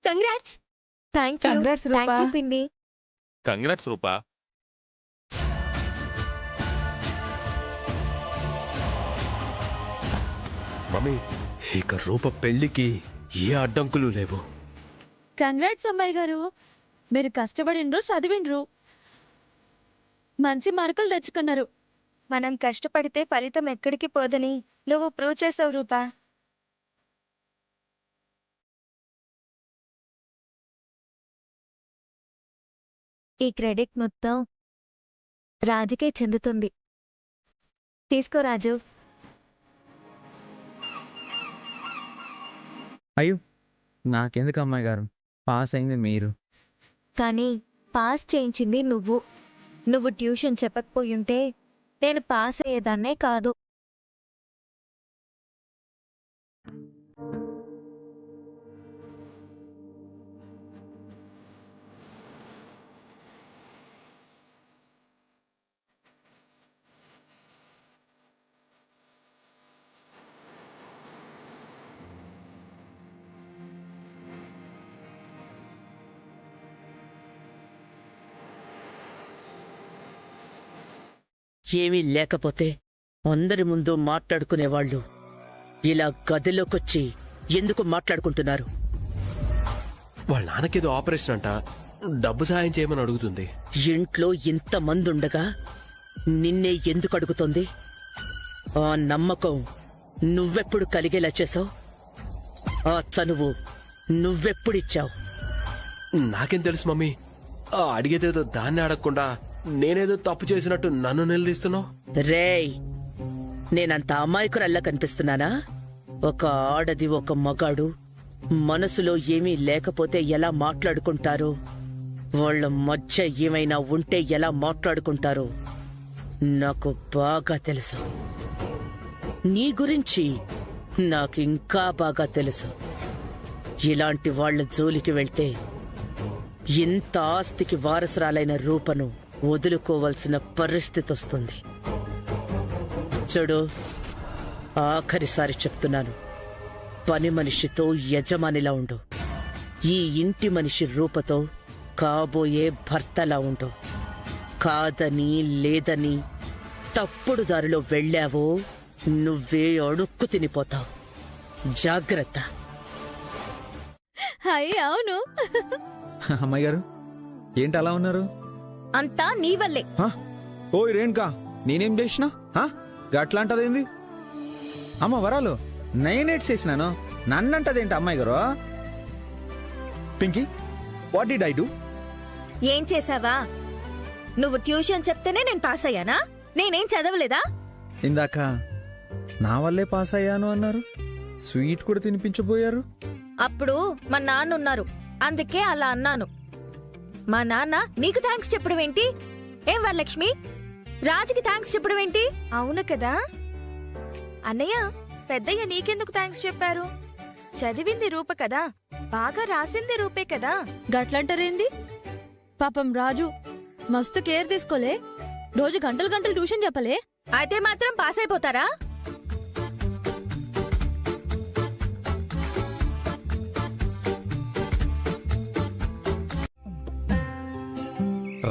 S13: కంగ్రాట్స్.
S5: థ్యాంక్ యూ పిండి.
S4: కంగ్రాట్స్ రూపా.
S2: మమ్మీ ఇక రూప పెళ్లికి ఏ అడ్డంకులు లేవు.
S21: కంగ్రాట్స్ అమ్మాయి గారు, మీరు కష్టపడిండ్రు, చదివిండ్రు, మంచి మార్కులు తెచ్చుకున్నారు.
S12: మనం కష్టపడితే ఫలితం ఎక్కడికి పోదని నువ్వు ప్రూవ్ చేసావు రూపా.
S5: ఈ క్రెడిట్ మొత్తం రాజుకే చెందుతుంది. తీసుకో రాజు.
S1: అయ్యో నాకెందుకు అమ్మాయి గారు, పాస్ అయింది మీరు.
S5: కానీ పాస్ చేయించింది నువ్వు. నువ్వు ట్యూషన్ చెప్పకపోయుంటే నేను పాస్ అయ్యేదాన్నే కాదు.
S3: ఏమీ లేకపోతే అందరి ముందు మాట్లాడుకునేవాళ్ళు ఇలా గదిలోకొచ్చి ఎందుకు మాట్లాడుకుంటున్నారు?
S2: వాళ్ళ నాన్నకేదో ఆపరేషన్ అంట, డబ్బు సాయం చేయమని అడుగుతుంది.
S3: ఇంట్లో ఇంతమంది ఉండగా నిన్నే ఎందుకు అడుగుతోంది? ఆ నమ్మకం నువ్వెప్పుడు కలిగేలా చేసావు? ఆ చనువు నువ్వెప్పుడిచ్చావు?
S2: నాకేం తెలుసు మమ్మీ, అడిగేదేదో దాన్ని అడగకుండా నేనేదో తప్పు చేసినట్టు నన్ను నిలదీస్తున్నావు.
S3: రేయ్, నేనంత అమాయకురల్లా కనిపిస్తున్నానా? ఒక ఆడది ఒక మగాడు మనసులో ఏమీ లేకపోతే ఎలా మాట్లాడుకుంటారు, వాళ్ళ మధ్య ఏమైనా ఉంటే ఎలా మాట్లాడుకుంటారో నాకు బాగా తెలుసు. నీ గురించి నాకు ఇంకా బాగా తెలుసు. ఇలాంటి వాళ్ళ జోలికి వెళ్తే ఇంత ఆస్తికి వారసురాలైన రూపను వదులుకోవాల్సిన పరిస్థితి వస్తుంది. చూడు, ఆఖరిసారి చెప్తున్నాను, పని మనిషితో యజమానిలా ఉండు. ఈ ఇంటి మనిషి రూపతో కాబోయే భర్తలా ఉండు. కాదని లేదని తప్పుడు దారిలో వెళ్ళావో నువ్వే అడుక్కు తినిపోతావు. జాగ్రత్త.
S21: అవును
S1: అమ్మాయి గారు ఏంటి అలా ఉన్నారు?
S5: అంతా నీ వల్లే.
S1: ఓ రేణుకా, నేనేం చేసినా గట్లాంటదేంది? అమ్మ వరాలు, నేనేట్ చేసినాను, నన్నంటదేంటి అమ్మాయి గారు? Pinky, what did I do?
S5: ఏం చేసావా? నువ్వు ట్యూషన్ చెప్తేనే నేను పాస్ అయ్యానా? నేనేం చదవలేదా?
S1: ఇందాక నా వల్లే పాస్ అయ్యాను అన్నారు, స్వీట్ కూడా తినిపించబోయారు.
S5: అప్పుడు మా నాన్న ఉన్నారు, అందుకే అలా అన్నాను. మా నాన్న నీకు థ్యాంక్స్ చెప్పడం ఏంటి? ఏం వరలక్ష్మి, రాజుకి థ్యాంక్స్ చెప్పడం ఏంటి?
S12: అవును కదా అన్నయ్య, పెద్దయ్య నీకెందుకు థ్యాంక్స్ చెప్పారు? చదివింది రూప కదా, బాగా రాసింది రూపే కదా.
S21: గట్లంటారేంది? పాపం రాజు మస్తు కేర్ తీసుకోలే, రోజు గంటలు గంటలు ట్యూషన్ చెప్పలే.
S5: అయితే మాత్రం పాస్ అయిపోతారా?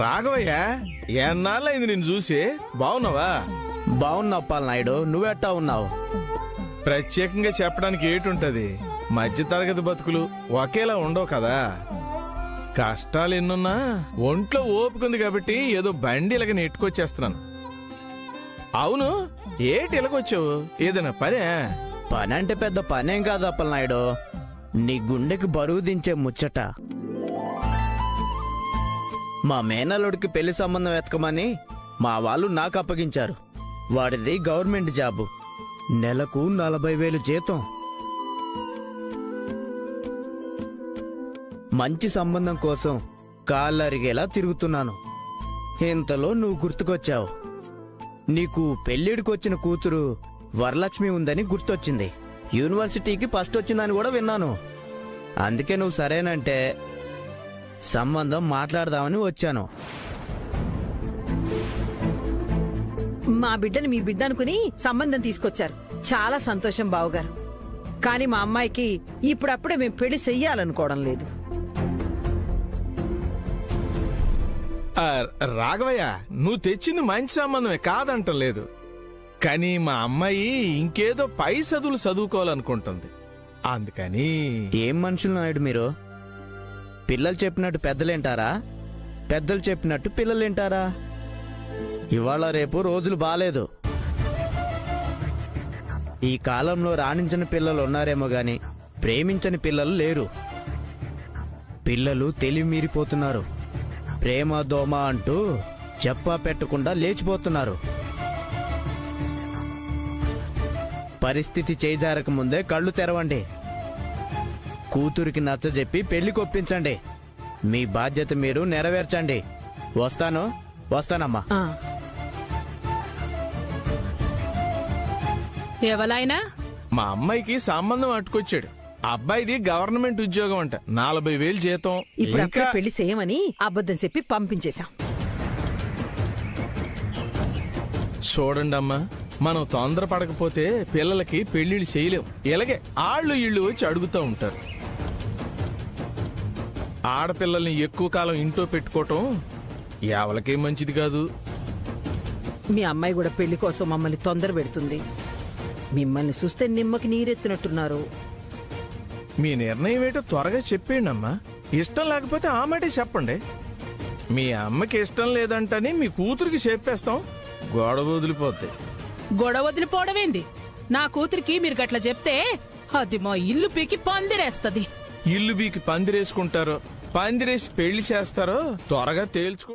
S10: రాఘవయ్య, ఎన్నాళ్ళైంది నిన్ను చూసి. బావున్నావా?
S9: బావున్నా అప్పాల నాయుడు, నువ్వెట్టా ఉన్నావు?
S10: ప్రత్యేకంగా చెప్పడానికి ఏటుంటది, మధ్య తరగతి బతుకులు ఒకేలా ఉండవు కదా. కష్టాలు ఎన్నున్నా ఒంట్లో ఓపుకుంది కాబట్టి ఏదో బండి ఇలాగ నెట్టుకొచ్చేస్తున్నాను. అవును, ఏటి ఇలాగొచ్చావు? ఏదైనా పనే?
S9: పని అంటే పెద్ద పనేం కాదు అప్పల నాయుడు, నీ గుండెకి బరువు దించే ముచ్చట. మా మేనల్లుడికి పెళ్లి సంబంధం వెతకమని మా వాళ్ళు నాకు అప్పగించారు. వాడిది గవర్నమెంట్ జాబు, నెలకు 40,000 జీతం. మంచి సంబంధం కోసం కాళ్ళరిగేలా తిరుగుతున్నాను. ఇంతలో నువ్వు గుర్తుకొచ్చావు. నీకు పెళ్ళిడికొచ్చిన కూతురు వరలక్ష్మి ఉందని గుర్తొచ్చింది. యూనివర్సిటీకి ఫస్ట్ వచ్చిందని కూడా విన్నాను. అందుకే నువ్వు సరేనంటే సంబంధం మాట్లాడదామని వచ్చాను.
S8: మా బిడ్డని మీ బిడ్డ అనుకుని సంబంధం తీసుకొచ్చారు. చాలా సంతోషం బావగారు. కానీ మా అమ్మాయికి ఇప్పుడప్పుడే మేము పెళ్లి చెయ్యాలనుకోవడం లేదు.
S10: రాఘవయ్య, నువ్వు తెచ్చింది మంచి సంబంధమే, కాదంటం లేదు. కానీ మా అమ్మాయి ఇంకేదో పై చదువులు చదువుకోవాలనుకుంటుంది. అందుకని.
S9: ఏం మనుషులు నాయుడు మీరు? పిల్లలు చెప్పినట్టు పెద్దలేంటారా? పెద్దలు చెప్పినట్టు పిల్లలేంటారా? ఇవాళ రేపు రోజులు బాలేదు. ఈ కాలంలో రాణించని పిల్లలు ఉన్నారేమో గాని ప్రేమించని పిల్లలు లేరు. పిల్లలు తెలివి మీరిపోతున్నారు. ప్రేమ దోమ అంటూ చెప్పా పెట్టకుండా లేచిపోతున్నారు. పరిస్థితి చేజారక ముందే కళ్ళు తెరవండి. కూతురికి నచ్చజెప్పి పెళ్లి కొప్పించండి. మీ బాధ్యత మీరు నెరవేర్చండి. వస్తానమ్మా.
S15: ఎవలైనా
S10: మా అమ్మాయికి సంబంధం అట్టుకొచ్చాడు. అబ్బాయిది గవర్నమెంట్ ఉద్యోగం అంట, 40,000 జీతం.
S8: ఇప్పుడు అక్కడ పెళ్లి చేయమని అబద్ధం చెప్పి పంపించేశాం.
S10: చూడండి అమ్మా, మనం తొందరపడకపోతే పిల్లలకి పెళ్లిళ్ళు చేయలేం. ఇలాగే ఆళ్ళు ఇళ్ళు వచ్చి అడుగుతూ ఉంటారు. ఆడపిల్లల్ని ఎక్కువ కాలం ఇంట్లో పెట్టుకోవటం ఎవరికీ మంచిది కాదు.
S8: మీ అమ్మాయి కూడా పెళ్లి కోసం మమ్మల్ని తొందర పెడుతుంది. మిమ్మల్ని చూస్తే నిమ్మకి నీరెత్తినట్టున్నారు.
S10: మీ నిర్ణయం ఏంటో త్వరగా చెప్పేయండి అమ్మా. ఇష్టం లేకపోతే ఆ మాటే చెప్పండి. మీ అమ్మకి ఇష్టం లేదంటని మీ కూతురికి చెప్పేస్తాం, గొడవ వదిలిపోద్ది.
S15: గొడవ వదిలిపోవడమేంది? నా కూతురికి మీరు గట్ల చెప్తే అది మా ఇల్లు పీకి పందిరేస్తది.
S10: ఇల్లు బీకి పందిరేసుకుంటారో పందిరేసి పెళ్లి చేస్తారో త్వరగా తేల్చుకో.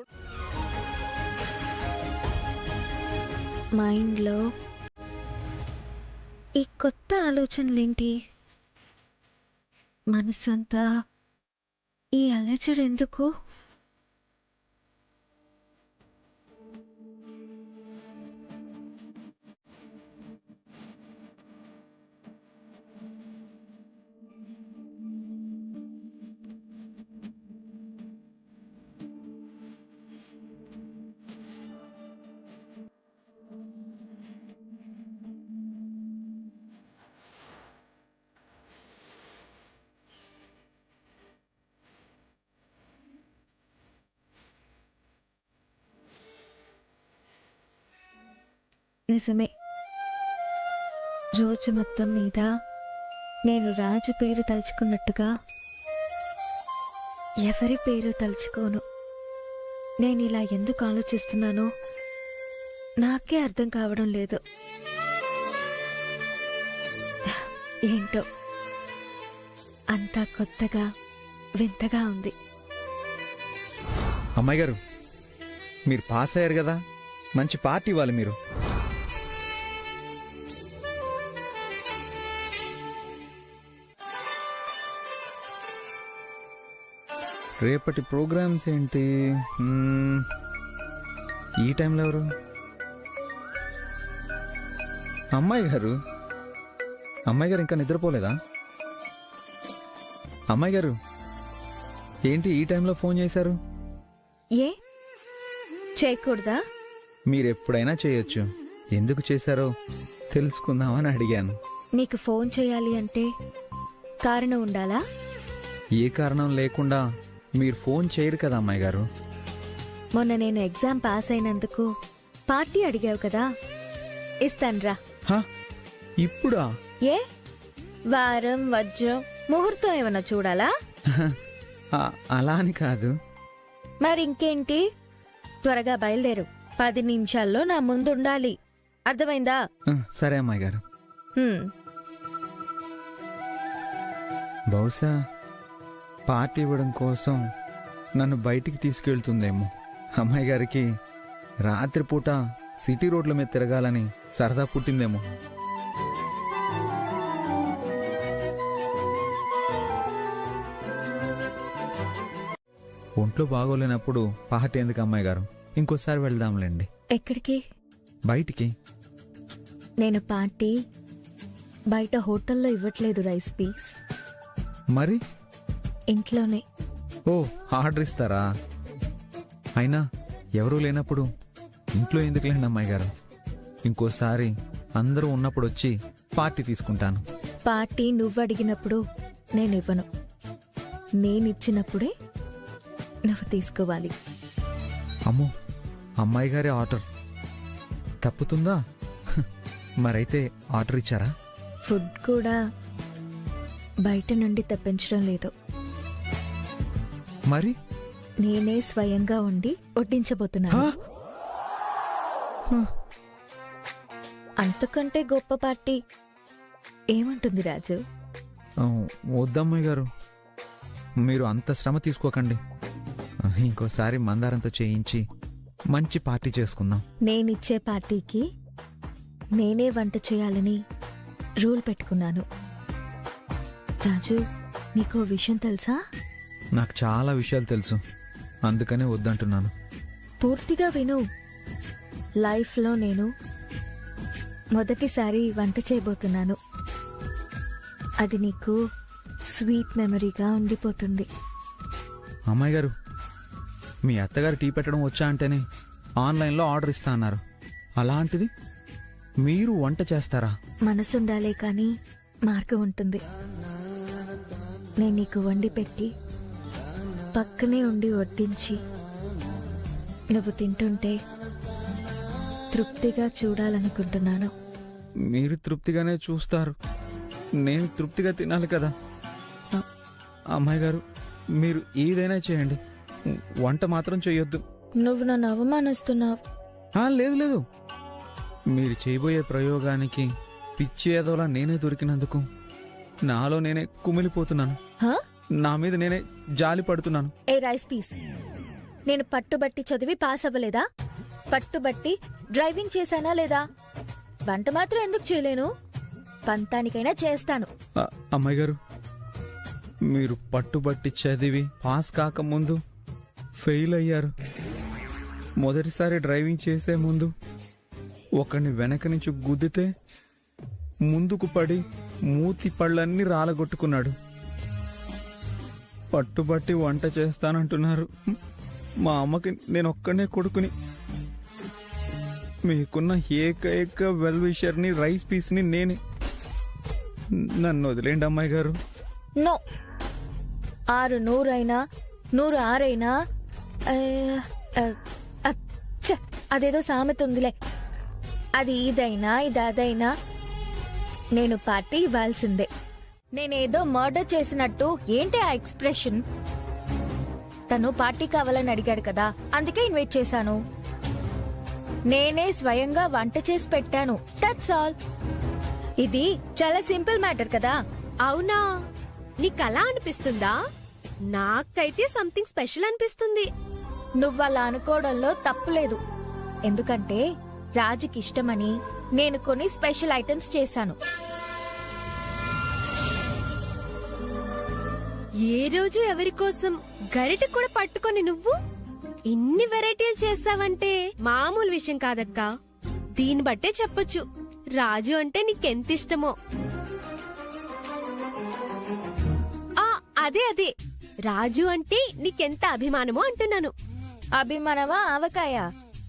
S5: మైండ్లో ఈ కొత్త ఆలోచనలేంటి? మనసంతా ఈ అలజడి ఎందుకు? నిజమే, రోజు మొత్తం మీద నేను రాజు పేరు తలుచుకున్నట్టుగా ఎవరి పేరు తలుచుకోను. నేను ఇలా ఎందుకు ఆలోచిస్తున్నానో నాకే అర్థం కావడం లేదు. ఏంటో అంతా కొత్తగా వింతగా ఉంది.
S1: అమ్మాయి గారు, మీరు పాస్ అయ్యారు కదా, మంచి పార్టీ ఇవ్వాలి మీరు. రేపటి ప్రోగ్రామ్స్ ఏంటి? ఈ టైంలో ఎవరు? అమ్మాయి గారు ఇంకా నిద్రపోలేదా? అమ్మాయి గారు ఏంటి ఈ టైంలో ఫోన్ చేశారు?
S5: ఏ చేయకూడదా?
S1: మీరెప్పుడైనా చేయొచ్చు. ఎందుకు చేశారో తెలుసుకుందామని అడిగాను.
S5: నీకు ఫోన్ చేయాలి అంటే కారణం ఉండాలా?
S1: ఏ కారణం లేకుండా మీరు ఫోన్ చేయరు కదా అమ్మాయి గారు.
S5: మొన్న నేను ఎగ్జామ్ పాస్ అయినందుకు పార్టీ అడిగావు కదా, ఇస్తాన్రా.
S1: ఇప్పుడా?
S5: ఏ వారం వజ్రం ముహూర్తం ఏమన్నా చూడాలా?
S1: అలా అని కాదు.
S5: మరింకేంటి, త్వరగా బయలుదేరు. 10 నిమిషాల్లో నా ముందుండాలి, అర్థమైందా?
S1: సరే అమ్మాయి గారు. బహుశా పార్టీ ఇవ్వడం కోసం నన్ను బయటికి తీసుకెళ్తుందేమో. అమ్మాయి గారికి రాత్రిపూట సిటీ రోడ్ల మీద తిరగాలని సరదా పుట్టిందేమో. ఒంట్లో బాగోలేనప్పుడు పార్టీ ఎందుకు అమ్మాయి గారు? ఇంకోసారి వెళ్దాంలేండి.
S5: ఎక్కడికి?
S1: బయటికి.
S5: నేను పార్టీ బయట హోటల్లో ఇవ్వట్లేదు రైస్ పీస్.
S1: మరి
S5: ఇంట్లోనే.
S1: ఓ, ఆర్డర్ ఇస్తారా? అయినా ఎవరూ లేనప్పుడు ఇంట్లో ఎందుకులేండి అమ్మాయి గారు. ఇంకోసారి అందరూ ఉన్నప్పుడు వచ్చి పార్టీ తీసుకుంటాను.
S5: పార్టీ నువ్వు అడిగినప్పుడు నేనివ్వను, నేనిచ్చినప్పుడే నువ్వు తీసుకోవాలి.
S1: అమ్మో, అమ్మాయి గారి ఆర్డర్ తప్పుతుందా? మరైతే ఆర్డర్ ఇచ్చారా?
S5: ఫుడ్ కూడా బయట నుండి తెప్పించడం లేదు,
S1: మరి
S5: నేనే స్వయంగా వండి వడ్డించబోతున్నాను. అంతకంటే గొప్ప పార్టీ ఏమంటుంది రాజు?
S1: వద్దమ్మాయి గారు, మీరు అంత శ్రమ తీసుకోకండి. ఇంకోసారి మందారంతో చేయించి మంచి పార్టీ చేసుకుందాం.
S5: నేనిచ్చే పార్టీకి నేనే వంట చేయాలని రూల్ పెట్టుకున్నాను. రాజు, నీకో విషయం తెలుసా?
S1: నాకు చాలా విషయాలు తెలుసు, అందుకనే వద్దంటున్నాను.
S5: పూర్తిగా విను. లైఫ్లో నేను మొదటిసారి వంట చేయబోతున్నాను. అది నీకు స్వీట్ మెమరీగా ఉండిపోతుంది.
S1: అమ్మాయి గారు, మీ అత్తగారు టీ పెట్టడం వచ్చా అంటేనే ఆన్లైన్లో ఆర్డర్ ఇస్తా అన్నారు. అలాంటిది మీరు వంట చేస్తారా?
S5: మనసుండాలే కానీ మార్గం ఉంటుంది. నేను నీకు వండి పెట్టి పక్కనే ఉండి వడ్డించి నువ్వు తింటుంటే తృప్తిగా చూడాలనుకుంటున్నాను.
S1: మీరు తృప్తిగానే చూస్తారు, నేను తృప్తిగా తినాలి కదా. అమ్మాయి గారు, మీరు ఏదైనా చేయండి, వంట మాత్రం చేయొద్దు.
S5: నువ్వు నన్ను అవమానిస్తున్నావు.
S1: లేదు లేదు, మీరు చేయబోయే ప్రయోగానికి పిచ్చి ఏదోలా నేనే దొరికినందుకు నాలో నేనే కుమిలిపోతున్నాను. నా మీద నేనే జాలి పడుతున్నాను.
S5: ఏ రైస్ పీస్, నేను పట్టుబట్టి చదివి పాస్ అవ్వలేదా? పట్టుబట్టి డ్రైవింగ్ చేశానా లేదా? వంట మాత్రం ఎందుకు చేయలేను? పంతానికైనా చేస్తాను.
S1: అమ్మాయి గారు, మీరు పట్టుబట్టి చదివి పాస్ కాకముందు ఫెయిల్ అయ్యారు. మొదటిసారి డ్రైవింగ్ చేసే ముందు ఒకరిని వెనక నుంచి గుద్దితే ముందుకు పడి మూతి పళ్ళన్నీ రాలగొట్టుకున్నాడు. పట్టుబట్టి వంట చేస్తానంటున్నారు. మా అమ్మకి నేను ఒక్కనే కొడుకుని. మీకున్న ఏకైక వెల్ విషర్ని, రైస్ పీస్ని నేనే. నన్ను వదిలేండి అమ్మాయి గారు.
S5: నో, 6 100 106 అదేదో సామెత ఉందిలే. అది ఇదైనా ఇది అదైనా నేను పార్టీ ఇవ్వాల్సిందే. నేనేదో మర్డర్ చేసినట్టు ఏంటి ఆ ఎక్స్ప్రెషన్? తను పార్టీ కావాలని అడిగాడు కదా, అందుకే ఇన్వైట్ చేశాను. నేనే స్వయంగా వంట చేసి పెట్టాను. That's all. ఇది చాలా సింపుల్ మ్యాటర్ కదా.
S13: అవునా? నీకలా అనిపిస్తుందా? నాకైతే సంథింగ్ స్పెషల్ అనిపిస్తుంది.
S5: నువ్వలా అనుకోవడంలో తప్పులేదు. ఎందుకంటే రాజుకి ఇష్టమని నేను కొన్ని స్పెషల్ ఐటమ్స్ చేశాను.
S13: ఏ రోజు ఎవరి కోసం గరిట కూడా పట్టుకొని నువ్వు ఇన్ని వెరైటీలు చేసావంటే మామూలు విషయం కాదక్కా. దీన్ని బట్టే చెప్పొచ్చు రాజు అంటే నీకెంత ఇష్టమో. అదే రాజు అంటే నీకెంత అభిమానమో అంటున్నాను.
S5: అభిమానమా ఆవకాయ?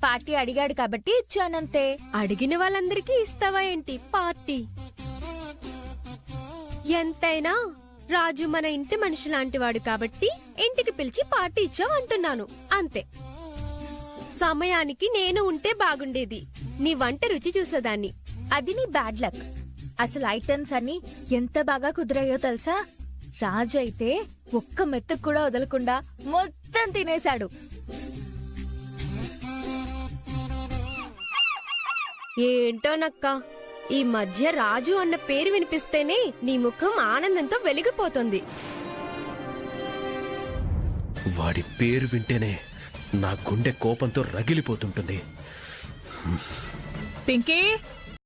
S5: పార్టీ అడిగాడు కాబట్టి ఇచ్చానంతే.
S13: అడిగిన వాళ్ళందరికీ ఇస్తావా ఏంటి పార్టీ? ఎంతైనా రాజు మన ఇంటి మనిషి లాంటివాడు కాబట్టి ఇంటికి పిలిచి పార్టీ ఇచ్చావు అంటున్నాను అంతే. సమయానికి నేను ఉంటే బాగుండేది, నీ వంట రుచి చూసేదాన్ని.
S5: అది నీ బ్యాడ్ లక్. అసలు ఐటమ్స్ అన్ని ఎంత బాగా కుదిరాయో తెలుసా? రాజు అయితే ఒక్క మెతుకు కూడా వదలకుండా మొత్తం తినేశాడు.
S13: ఏంటో నక్క, ఈ మధ్య రాజు అన్న పేరు వినిపిస్తేనే నీ ముఖం ఆనందంతో వెలిగిపోతుంది.
S2: వాడి పేరు వింటేనే నా గుండె కోపంతో రగిలిపోతుంటుంది.
S7: పింకీ,